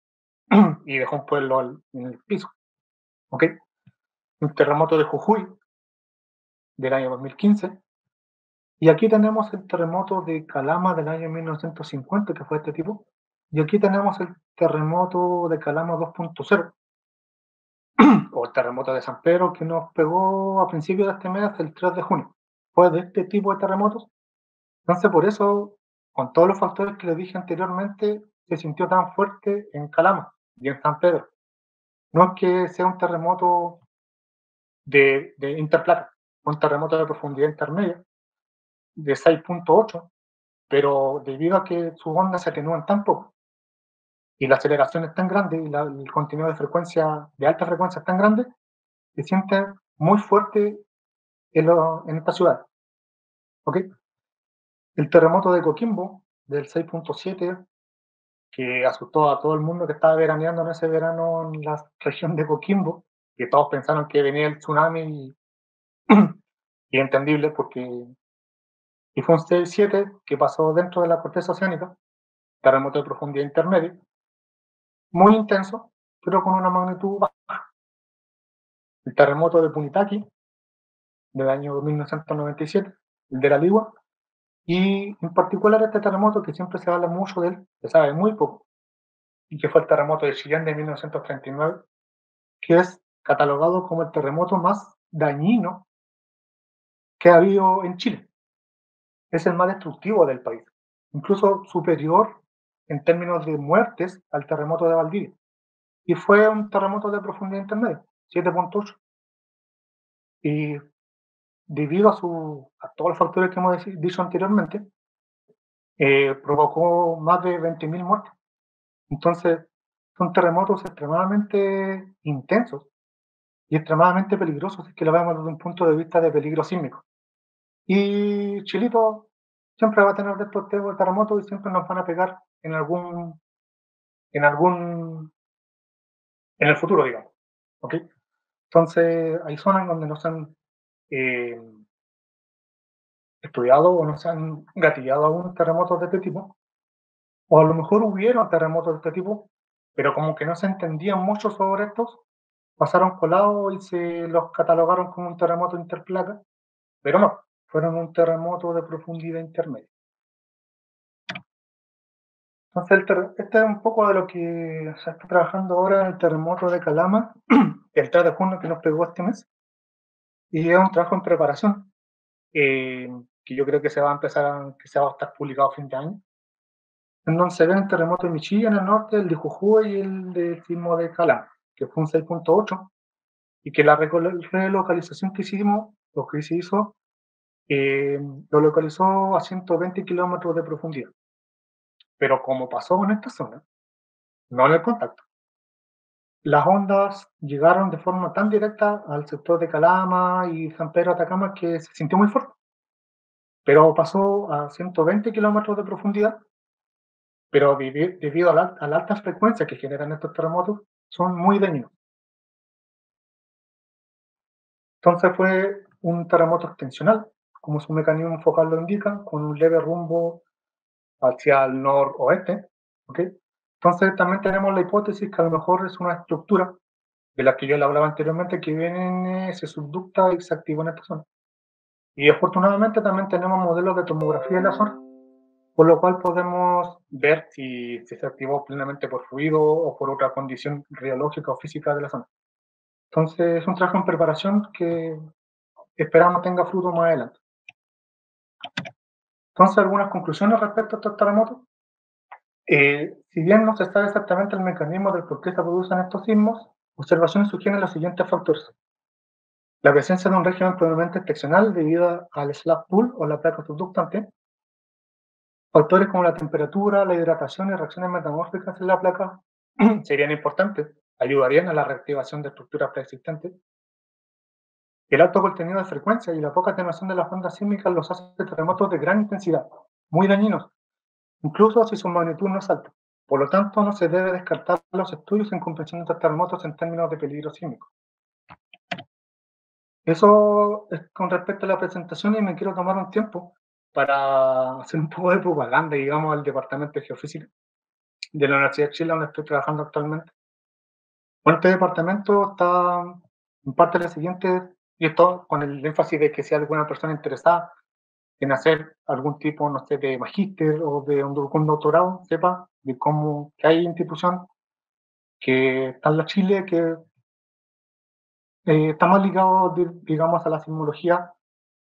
y dejó un pueblo en el piso. ¿Ok? Un terremoto de Jujuy del año 2015. Y aquí tenemos el terremoto de Calama del año 1950, que fue este tipo. Y aquí tenemos el terremoto de Calama 2.0, o el terremoto de San Pedro, que nos pegó a principios de este mes, el 3 de junio. Fue de este tipo de terremotos. Entonces, por eso, con todos los factores que les dije anteriormente, se sintió tan fuerte en Calama y en San Pedro. No es que sea un terremoto de interplata, un terremoto de profundidad intermedia, de 6.8, pero debido a que sus ondas se atenúan tan poco y la aceleración es tan grande y el contenido de frecuencia, de alta frecuencia es tan grande, se siente muy fuerte en esta ciudad. ¿Ok? El terremoto de Coquimbo, del 6.7, que asustó a todo el mundo que estaba veraneando en ese verano en la región de Coquimbo, que todos pensaron que venía el tsunami y entendible porque y fue un 6.7 que pasó dentro de la corteza oceánica, terremoto de profundidad intermedia, muy intenso, pero con una magnitud baja. El terremoto de Punitaqui, del año 1997, el de la Ligua, y en particular este terremoto que siempre se habla mucho de él, se sabe muy poco, y que fue el terremoto de Chillán de 1939, que es catalogado como el terremoto más dañino que ha habido en Chile. Es el más destructivo del país, incluso superior en términos de muertes al terremoto de Valdivia. Y fue un terremoto de profundidad intermedia, 7.8. Y debido a todos los factores que hemos dicho anteriormente, provocó más de 20.000 muertes. Entonces, son terremotos extremadamente intensos y extremadamente peligrosos, si es que lo vemos desde un punto de vista de peligro sísmico. Y Chilito siempre va a tener de estos terremotos y siempre nos van a pegar en el futuro, digamos. ¿Ok? Entonces, hay zonas donde no se han estudiado o no se han gatillado aún terremotos de este tipo, o a lo mejor hubieron terremotos de este tipo, pero como que no se entendían mucho sobre estos, pasaron colados y se los catalogaron como un terremoto interplaca, pero no, fueron un terremoto de profundidad intermedia. Entonces, este es un poco de lo que se está trabajando ahora en el terremoto de Calama, el 3 de junio que nos pegó este mes, y es un trabajo en preparación, que yo creo que se va a estar publicado a fin de año, en donde se ven el terremoto de Michilla en el norte, el de Jujuy y el del sismo de Calama, que fue un 6.8, y que la relocalización que hicimos, lo que se hizo, lo localizó a 120 kilómetros de profundidad. Pero como pasó en esta zona, no en el contacto, las ondas llegaron de forma tan directa al sector de Calama y San Pedro Atacama que se sintió muy fuerte. pero pasó a 120 kilómetros de profundidad, pero debido a la alta frecuencia que generan estos terremotos, son muy dañinos. Entonces fue un terremoto extensional, como su mecanismo focal lo indica, con un leve rumbo hacia el noroeste. ¿Okay? Entonces también tenemos la hipótesis que a lo mejor es una estructura de la que yo le hablaba anteriormente, que viene, se subducta y se activó en esta zona. Y afortunadamente también tenemos modelos de tomografía en la zona, por lo cual podemos ver si se activó plenamente por fluido o por otra condición radiológica o física de la zona. Entonces es un trabajo en preparación que esperamos tenga fruto más adelante. Entonces, algunas conclusiones respecto a estos terremotos. Si bien no se sabe exactamente el mecanismo del por qué se producen estos sismos, observaciones sugieren los siguientes factores. La presencia de un régimen probablemente excepcional debido al slag pool o la placa subductante. Factores como la temperatura, la hidratación y reacciones metamórficas en la placa serían importantes, ayudarían a la reactivación de estructuras preexistentes. El alto contenido de frecuencia y la poca atenuación de las ondas sísmicas los hace terremotos de gran intensidad, muy dañinos, incluso si su magnitud no es alta. Por lo tanto, no se debe descartar los estudios en comprensión de estos terremotos en términos de peligro sísmico. Eso es con respecto a la presentación, y me quiero tomar un tiempo para hacer un poco de propaganda, digamos, al Departamento de Geofísica de la Universidad de Chile, donde estoy trabajando actualmente. Bueno, este departamento está en parte de la siguiente, y esto con el énfasis de que si hay alguna persona interesada en hacer algún tipo, no sé, de magíster o de un doctorado, sepa de cómo que hay institución que está en la Chile, que está más ligado, digamos, a la sismología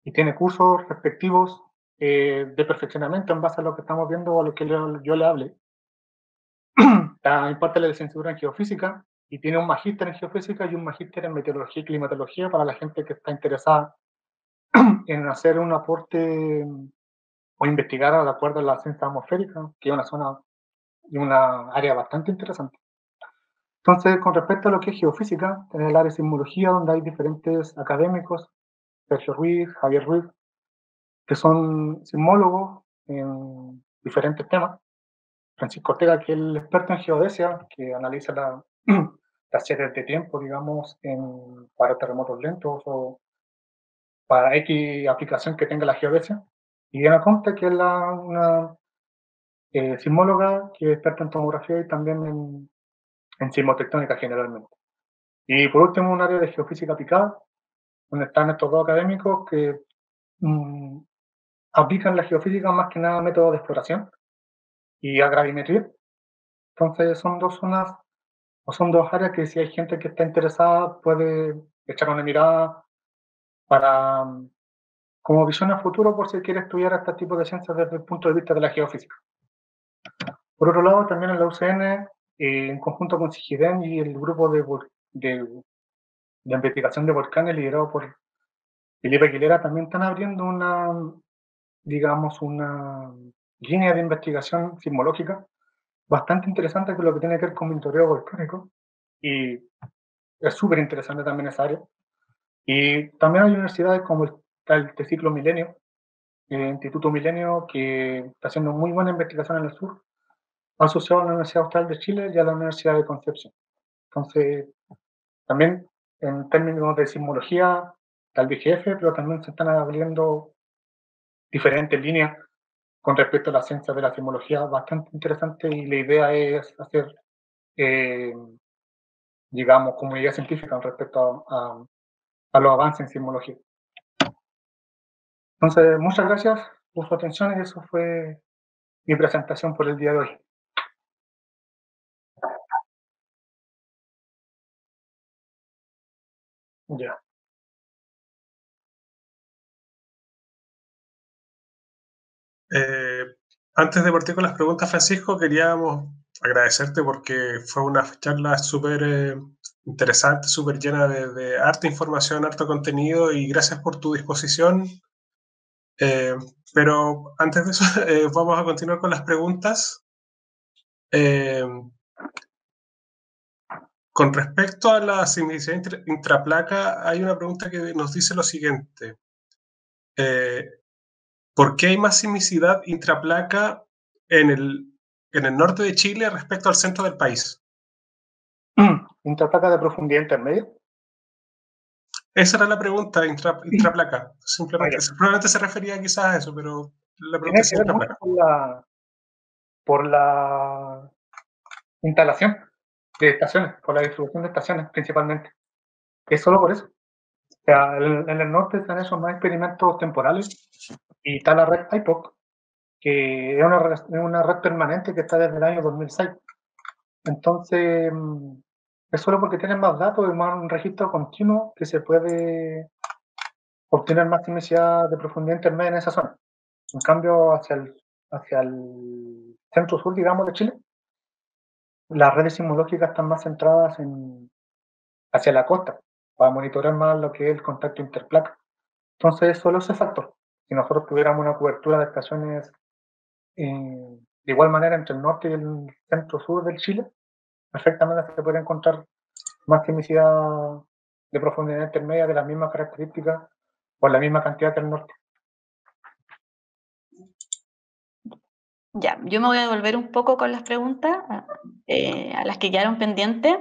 y tiene cursos respectivos de perfeccionamiento en base a lo que estamos viendo o a lo que yo le hable. Imparte la licenciatura en geofísica y tiene un magíster en geofísica y un magíster en meteorología y climatología para la gente que está interesada en hacer un aporte o investigar de acuerdo a la ciencia atmosférica, que es una zona y una área bastante interesante. Entonces, con respecto a lo que es geofísica, en el área de sismología, donde hay diferentes académicos, Sergio Ruiz, Javier Ruiz, que son sismólogos en diferentes temas. Francisco Ortega, que es el experto en geodesia, que analiza las series de tiempo, digamos, para terremotos lentos o para X aplicación que tenga la geodesia. Y Diana Conte, que es una sismóloga que es experta en tomografía y también en sismotectónica generalmente. Y por último, un área de geofísica aplicada, donde están estos dos académicos que aplican la geofísica más que nada a métodos de exploración y a gravimetría. Entonces son dos zonas o son dos áreas que si hay gente que está interesada puede echar una mirada para como visión a futuro por si quiere estudiar este tipo de ciencias desde el punto de vista de la geofísica. Por otro lado, también en la UCN, en conjunto con SIGIDEN y el grupo de investigación de volcanes liderado por Felipe Aguilera, también están abriendo digamos, una línea de investigación sismológica bastante interesante con lo que tiene que ver con monitoreo volcánico, y es súper interesante también esa área. Y también hay universidades como el Ciclo Milenio, el Instituto Milenio, que está haciendo muy buena investigación en el sur, asociado a la Universidad Austral de Chile y a la Universidad de Concepción. Entonces, también en términos de sismología, está el BGF, pero también se están abriendo diferentes líneas con respecto a la ciencia de la sismología bastante interesante, y la idea es hacer, digamos, comunidad científica con respecto a los avances en sismología. Entonces, muchas gracias por su atención, y eso fue mi presentación por el día de hoy. Ya. Antes de partir con las preguntas, Francisco, queríamos agradecerte porque fue una charla súper interesante, súper llena de harta información, harto contenido, y gracias por tu disposición. Pero antes de eso, vamos a continuar con las preguntas. Con respecto a la sismicidad intraplaca, hay una pregunta que nos dice lo siguiente. ¿Por qué hay más sismicidad intraplaca en el norte de Chile respecto al centro del país? Interplaca de profundidad intermedia. Esa era la pregunta, intraplaca. Simplemente, Vaya. probablemente se refería quizás a eso, pero la pregunta Tiene es que ver mucho intraplaca. por la instalación de estaciones, por la distribución de estaciones principalmente. Es solo por eso. O sea, en el norte están esos más experimentos temporales y está la red IPOC, que es una red permanente que está desde el año 2006. Entonces, es solo porque tienen más datos y más un registro continuo que se puede obtener más sismicidad de profundidad intermedia en esa zona. En cambio, hacia el centro-sur, digamos, de Chile, las redes sismológicas están más centradas hacia la costa, para monitorear más lo que es el contacto interplaca. Entonces, solo ese factor. Si nosotros tuviéramos una cobertura de estaciones de igual manera entre el norte y el centro-sur del Chile, perfectamente se puede encontrar más sismicidad de profundidad intermedia de las mismas características o la misma cantidad que el norte. Ya, yo me voy a devolver un poco con las preguntas a las que quedaron pendientes.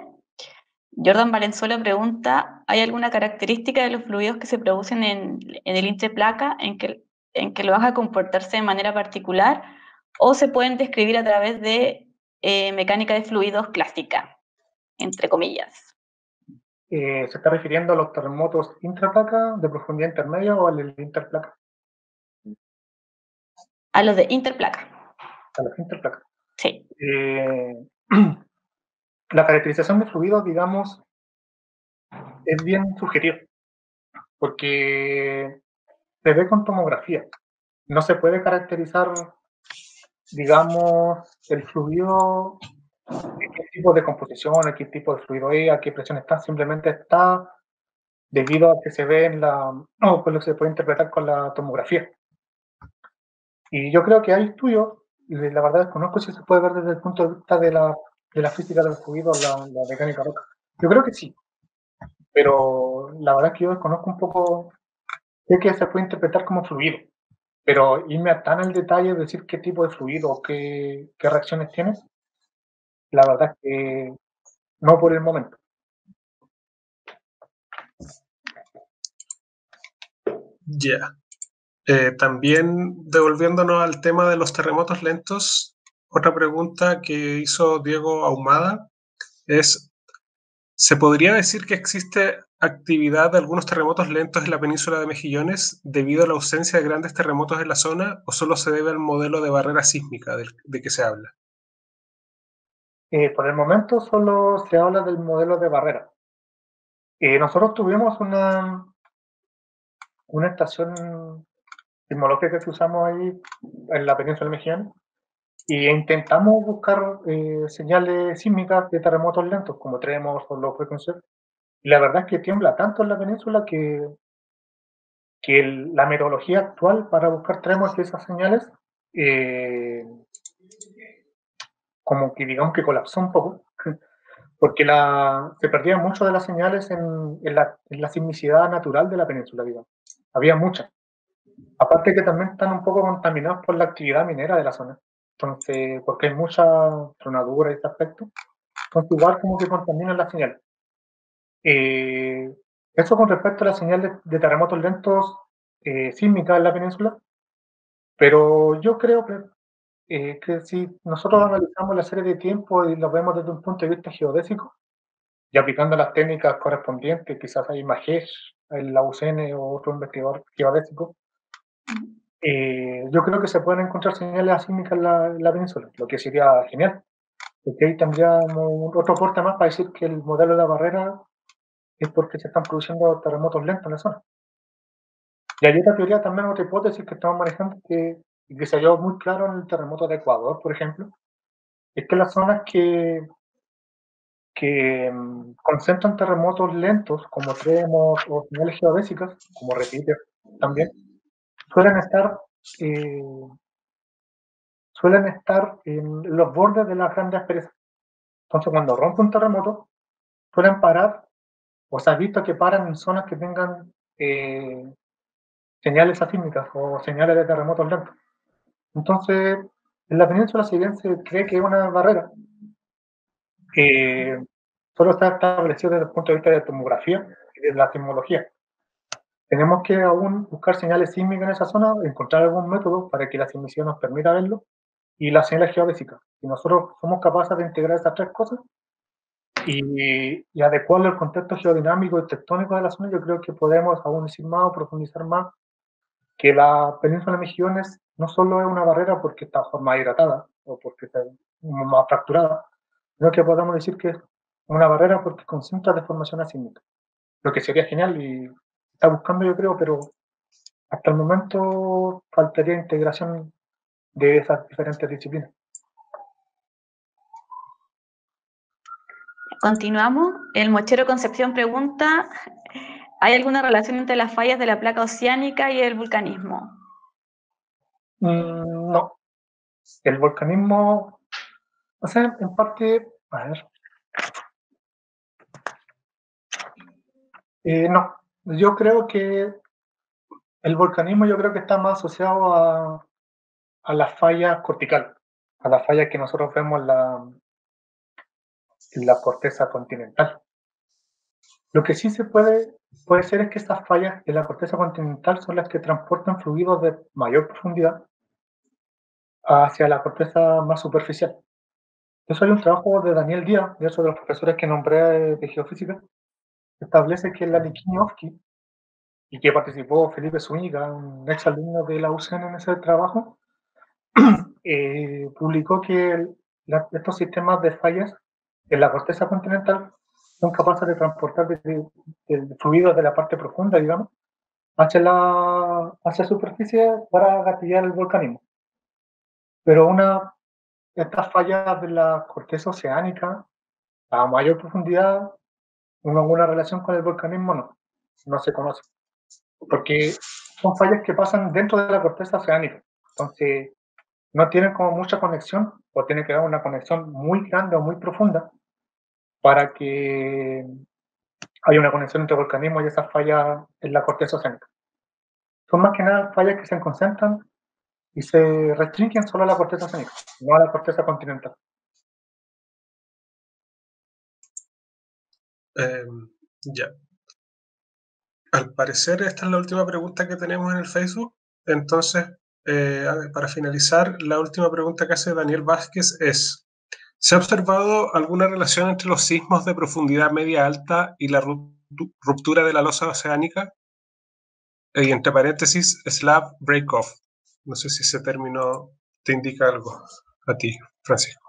Jordan Valenzuela pregunta, ¿hay alguna característica de los fluidos que se producen en el interplaca en que lo haga comportarse de manera particular o se pueden describir a través de mecánica de fluidos clásica, entre comillas? ¿Se está refiriendo a los terremotos intraplaca de profundidad intermedia o al interplaca? A los de interplaca. A los interplaca. Sí. La caracterización de fluidos, digamos, es bien subjetiva, porque se ve con tomografía. No se puede caracterizar, digamos, el fluido, qué tipo de composición, a qué tipo de fluido es, a qué presión está, simplemente está debido a que se ve no, pues lo que se puede interpretar con la tomografía. Y yo creo que hay estudios, y la verdad desconozco si se puede ver desde el punto de vista de la física del fluido, la mecánica roca. Yo creo que sí, pero la verdad es que yo desconozco un poco qué se puede interpretar como fluido, pero irme tan al detalle, decir qué tipo de fluido o qué reacciones tiene, la verdad es que no por el momento. Ya. También devolviéndonos al tema de los terremotos lentos, otra pregunta que hizo Diego Ahumada es, ¿se podría decir que existe actividad de algunos terremotos lentos en la península de Mejillones debido a la ausencia de grandes terremotos en la zona o solo se debe al modelo de barrera sísmica de que se habla? Por el momento solo se habla del modelo de barrera. Nosotros tuvimos una estación sismológica que usamos ahí en la península de Mejillones y intentamos buscar señales sísmicas de terremotos lentos, como tremors o low frequency. Y la verdad es que tiembla tanto en la península que la metodología actual para buscar tremors y esas señales como que digamos que colapsó un poco, porque se perdían mucho de las señales en la sismicidad natural de la península, digamos. Había muchas. Aparte que también están un poco contaminados por la actividad minera de la zona. Entonces, porque hay mucha tronadura y este aspecto. Entonces, igual como que contaminan la señal. Eso con respecto a la señal de terremotos lentos sísmicas en la península. Pero yo creo que si nosotros analizamos la serie de tiempo y lo vemos desde un punto de vista geodésico, y aplicando las técnicas correspondientes, quizás hay Mahesh, el UCN o otro investigador geodésico, yo creo que se pueden encontrar señales asísmicas en la península, lo que sería genial, porque ahí tendríamos otro aporte más para decir que el modelo de la barrera es porque se están produciendo terremotos lentos en la zona. Y hay otra teoría también, otra hipótesis que estamos manejando, que se halló muy claro en el terremoto de Ecuador, por ejemplo, es que las zonas que concentran terremotos lentos, como tremos o señales geodésicas, como repeater también, suelen estar, eh, suelen estar en los bordes de las grandes asperezas. Entonces, cuando rompe un terremoto, suelen parar, o se ha visto que paran en zonas que tengan señales asísmicas o señales de terremotos lentos. Entonces, en la península, si bien se cree que es una barrera, solo está establecido desde el punto de vista de la tomografía y de la sismología. Tenemos que aún buscar señales sísmicas en esa zona, encontrar algún método para que la sismicidad nos permita verlo, y las señales geodésicas. Si nosotros somos capaces de integrar esas tres cosas y adecuarlo al contexto geodinámico y tectónico de la zona, yo creo que podemos aún decir más o profundizar más que la península de Mejillones no solo es una barrera porque está más hidratada o porque está más fracturada, sino que podemos decir que es una barrera porque concentra deformación sísmica. Lo que sería genial y está buscando, yo creo, pero hasta el momento faltaría integración de esas diferentes disciplinas. Continuamos. El Mochero Concepción pregunta, ¿hay alguna relación entre las fallas de la placa oceánica y el vulcanismo? No. El volcanismo, o sea, en parte, a ver. No, yo creo que el volcanismo está más asociado a las fallas corticales, a las fallas que nosotros vemos en la corteza continental. Lo que sí puede ser es que estas fallas en la corteza continental son las que transportan fluidos de mayor profundidad hacia la corteza más superficial. Eso hay un trabajo de Daniel Díaz, de esos de los profesores que nombré de geofísica, que establece que la Liquiñovsky, y que participó Felipe Zúñiga, un ex alumno de la UCN en ese trabajo, publicó que estos sistemas de fallas en la corteza continental son capaces de transportar el fluido de la parte profunda, digamos, hacia la superficie para gatillar el volcanismo. Pero estas fallas de la corteza oceánica a mayor profundidad, alguna relación con el volcanismo no se conoce, porque son fallas que pasan dentro de la corteza oceánica, entonces no tienen como mucha conexión, o tiene que haber una conexión muy grande o muy profunda para que haya una conexión entre volcanismo y esas fallas en la corteza oceánica. Son más que nada fallas que se concentran y se restringen solo a la corteza oceánica, no a la corteza continental. Ya. Al parecer esta es la última pregunta que tenemos en el Facebook. Entonces, para finalizar, la última pregunta que hace Daniel Vázquez es: ¿se ha observado alguna relación entre los sismos de profundidad media-alta y la ruptura de la losa oceánica? Y entre paréntesis, slab break-off. No sé si ese término te indica algo a ti, Francisco.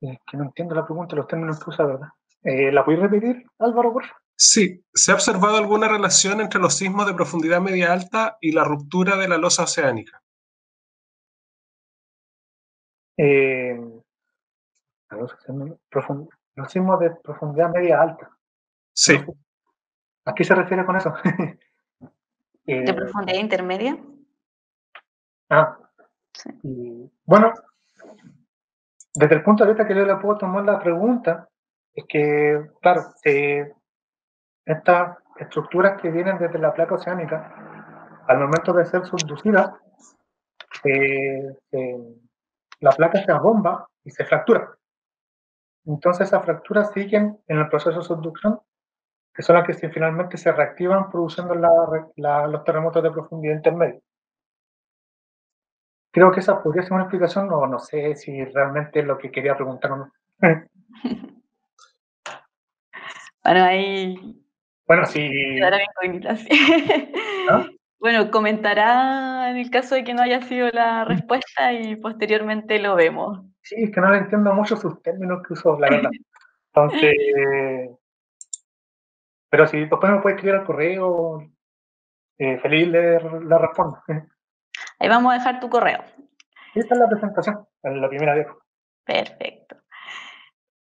Que no entiendo la pregunta, los términos que usa, ¿verdad? ¿La puedes repetir, Álvaro, por favor? Sí, ¿se ha observado alguna relación entre los sismos de profundidad media-alta y la ruptura de la losa oceánica? Los sismos de profundidad media-alta. Sí. ¿A qué se refiere con eso? ¿De profundidad intermedia? Sí. Bueno, desde el punto de vista que yo le puedo tomar la pregunta, es que, claro, estas estructuras que vienen desde la placa oceánica, al momento de ser subducidas, la placa se abomba y se fractura. Entonces esas fracturas siguen en el proceso de subducción, que son las que finalmente se reactivan produciendo los terremotos de profundidad intermedia. Creo que esa podría ser una explicación, o no sé si realmente es lo que quería preguntar o no. Bueno, ahí... Bueno, sí. ¿Ah? Bueno, comentará en el caso de que no haya sido la respuesta y posteriormente lo vemos. Sí, es que no le entiendo mucho sus términos que usó, la verdad. Entonces, pero si después me puede escribir al correo, feliz le respondo. Ahí vamos a dejar tu correo. Esta es la presentación, en la primera vez. Perfecto.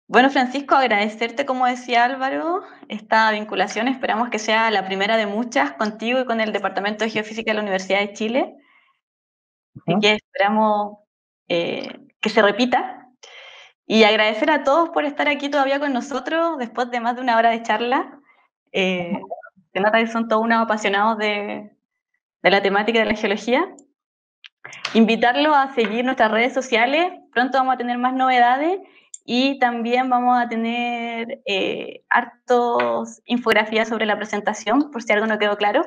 Bueno, Francisco, agradecerte, como decía Álvaro, esta vinculación. Esperamos que sea la primera de muchas contigo y con el Departamento de Geofísica de la Universidad de Chile. Así que esperamos que se repita. Y agradecer a todos por estar aquí todavía con nosotros después de más de una hora de charla. se nota que son todos unos apasionados de la temática de la geología. Invitarlos a seguir nuestras redes sociales, pronto vamos a tener más novedades y también vamos a tener hartos infografías sobre la presentación, por si algo no quedó claro.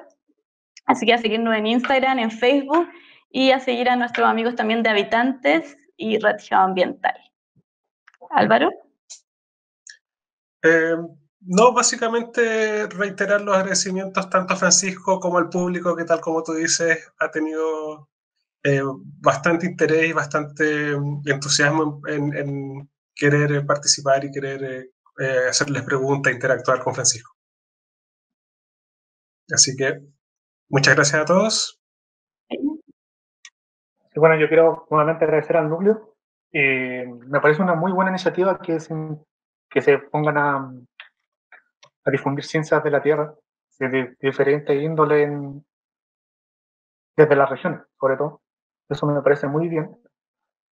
Así que a seguirnos en Instagram, en Facebook y a seguir a nuestros amigos también de Habitantes y Red Geoambiental. Álvaro. No, básicamente reiterar los agradecimientos tanto a Francisco como al público que, tal como tú dices, ha tenido bastante interés y bastante entusiasmo en querer participar y querer hacerles preguntas, interactuar con Francisco. Así que muchas gracias a todos. Y bueno, yo quiero nuevamente agradecer al núcleo. Me parece una muy buena iniciativa que se pongan a difundir ciencias de la Tierra de diferente índole desde las regiones, sobre todo. Eso me parece muy bien.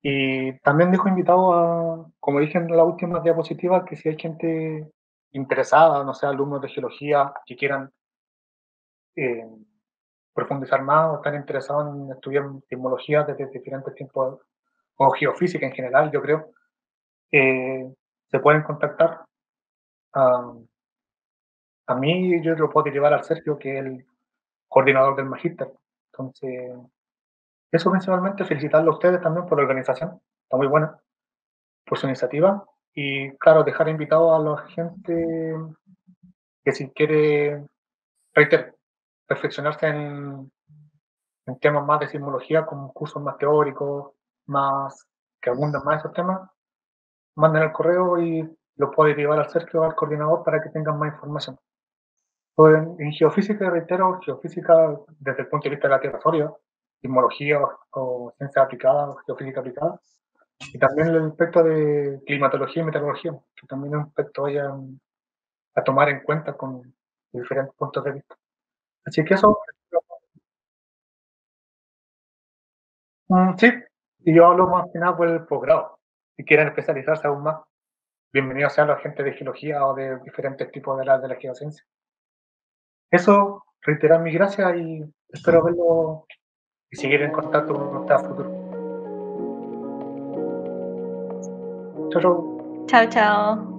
Y también dejo invitado como dije en la última diapositiva, que si hay gente interesada, no sé, alumnos de geología que quieran profundizar más o están interesados en estudiar sismología desde diferentes tiempos, o geofísica en general, yo creo, se pueden contactar a mí. Yo lo puedo derivar al Sergio, que es el coordinador del Magíster. Entonces, eso principalmente, felicitarlo a ustedes también por la organización, está muy buena, por su iniciativa, y claro, dejar invitado a la gente que si quiere, reitero, perfeccionarse en temas más de sismología, con cursos más teóricos, más que abundan más esos temas, manden el correo y lo puede llevar al Sergio, al coordinador, para que tengan más información. Pues en geofísica, reitero, geofísica desde el punto de vista de la Tierra sólida, sismología o ciencias aplicadas, geofísica aplicada, y también el aspecto de climatología y meteorología, que también es un aspecto a tomar en cuenta con diferentes puntos de vista. Así que eso, sí, y yo hablo más que nada por el posgrado. Si quieren especializarse aún más, bienvenidos sean la gente de geología o de diferentes tipos de la geociencia. Eso, reiterar mis gracias y espero verlo y seguir en contacto con ustedes a futuro. Chao, chao. Chao, chao.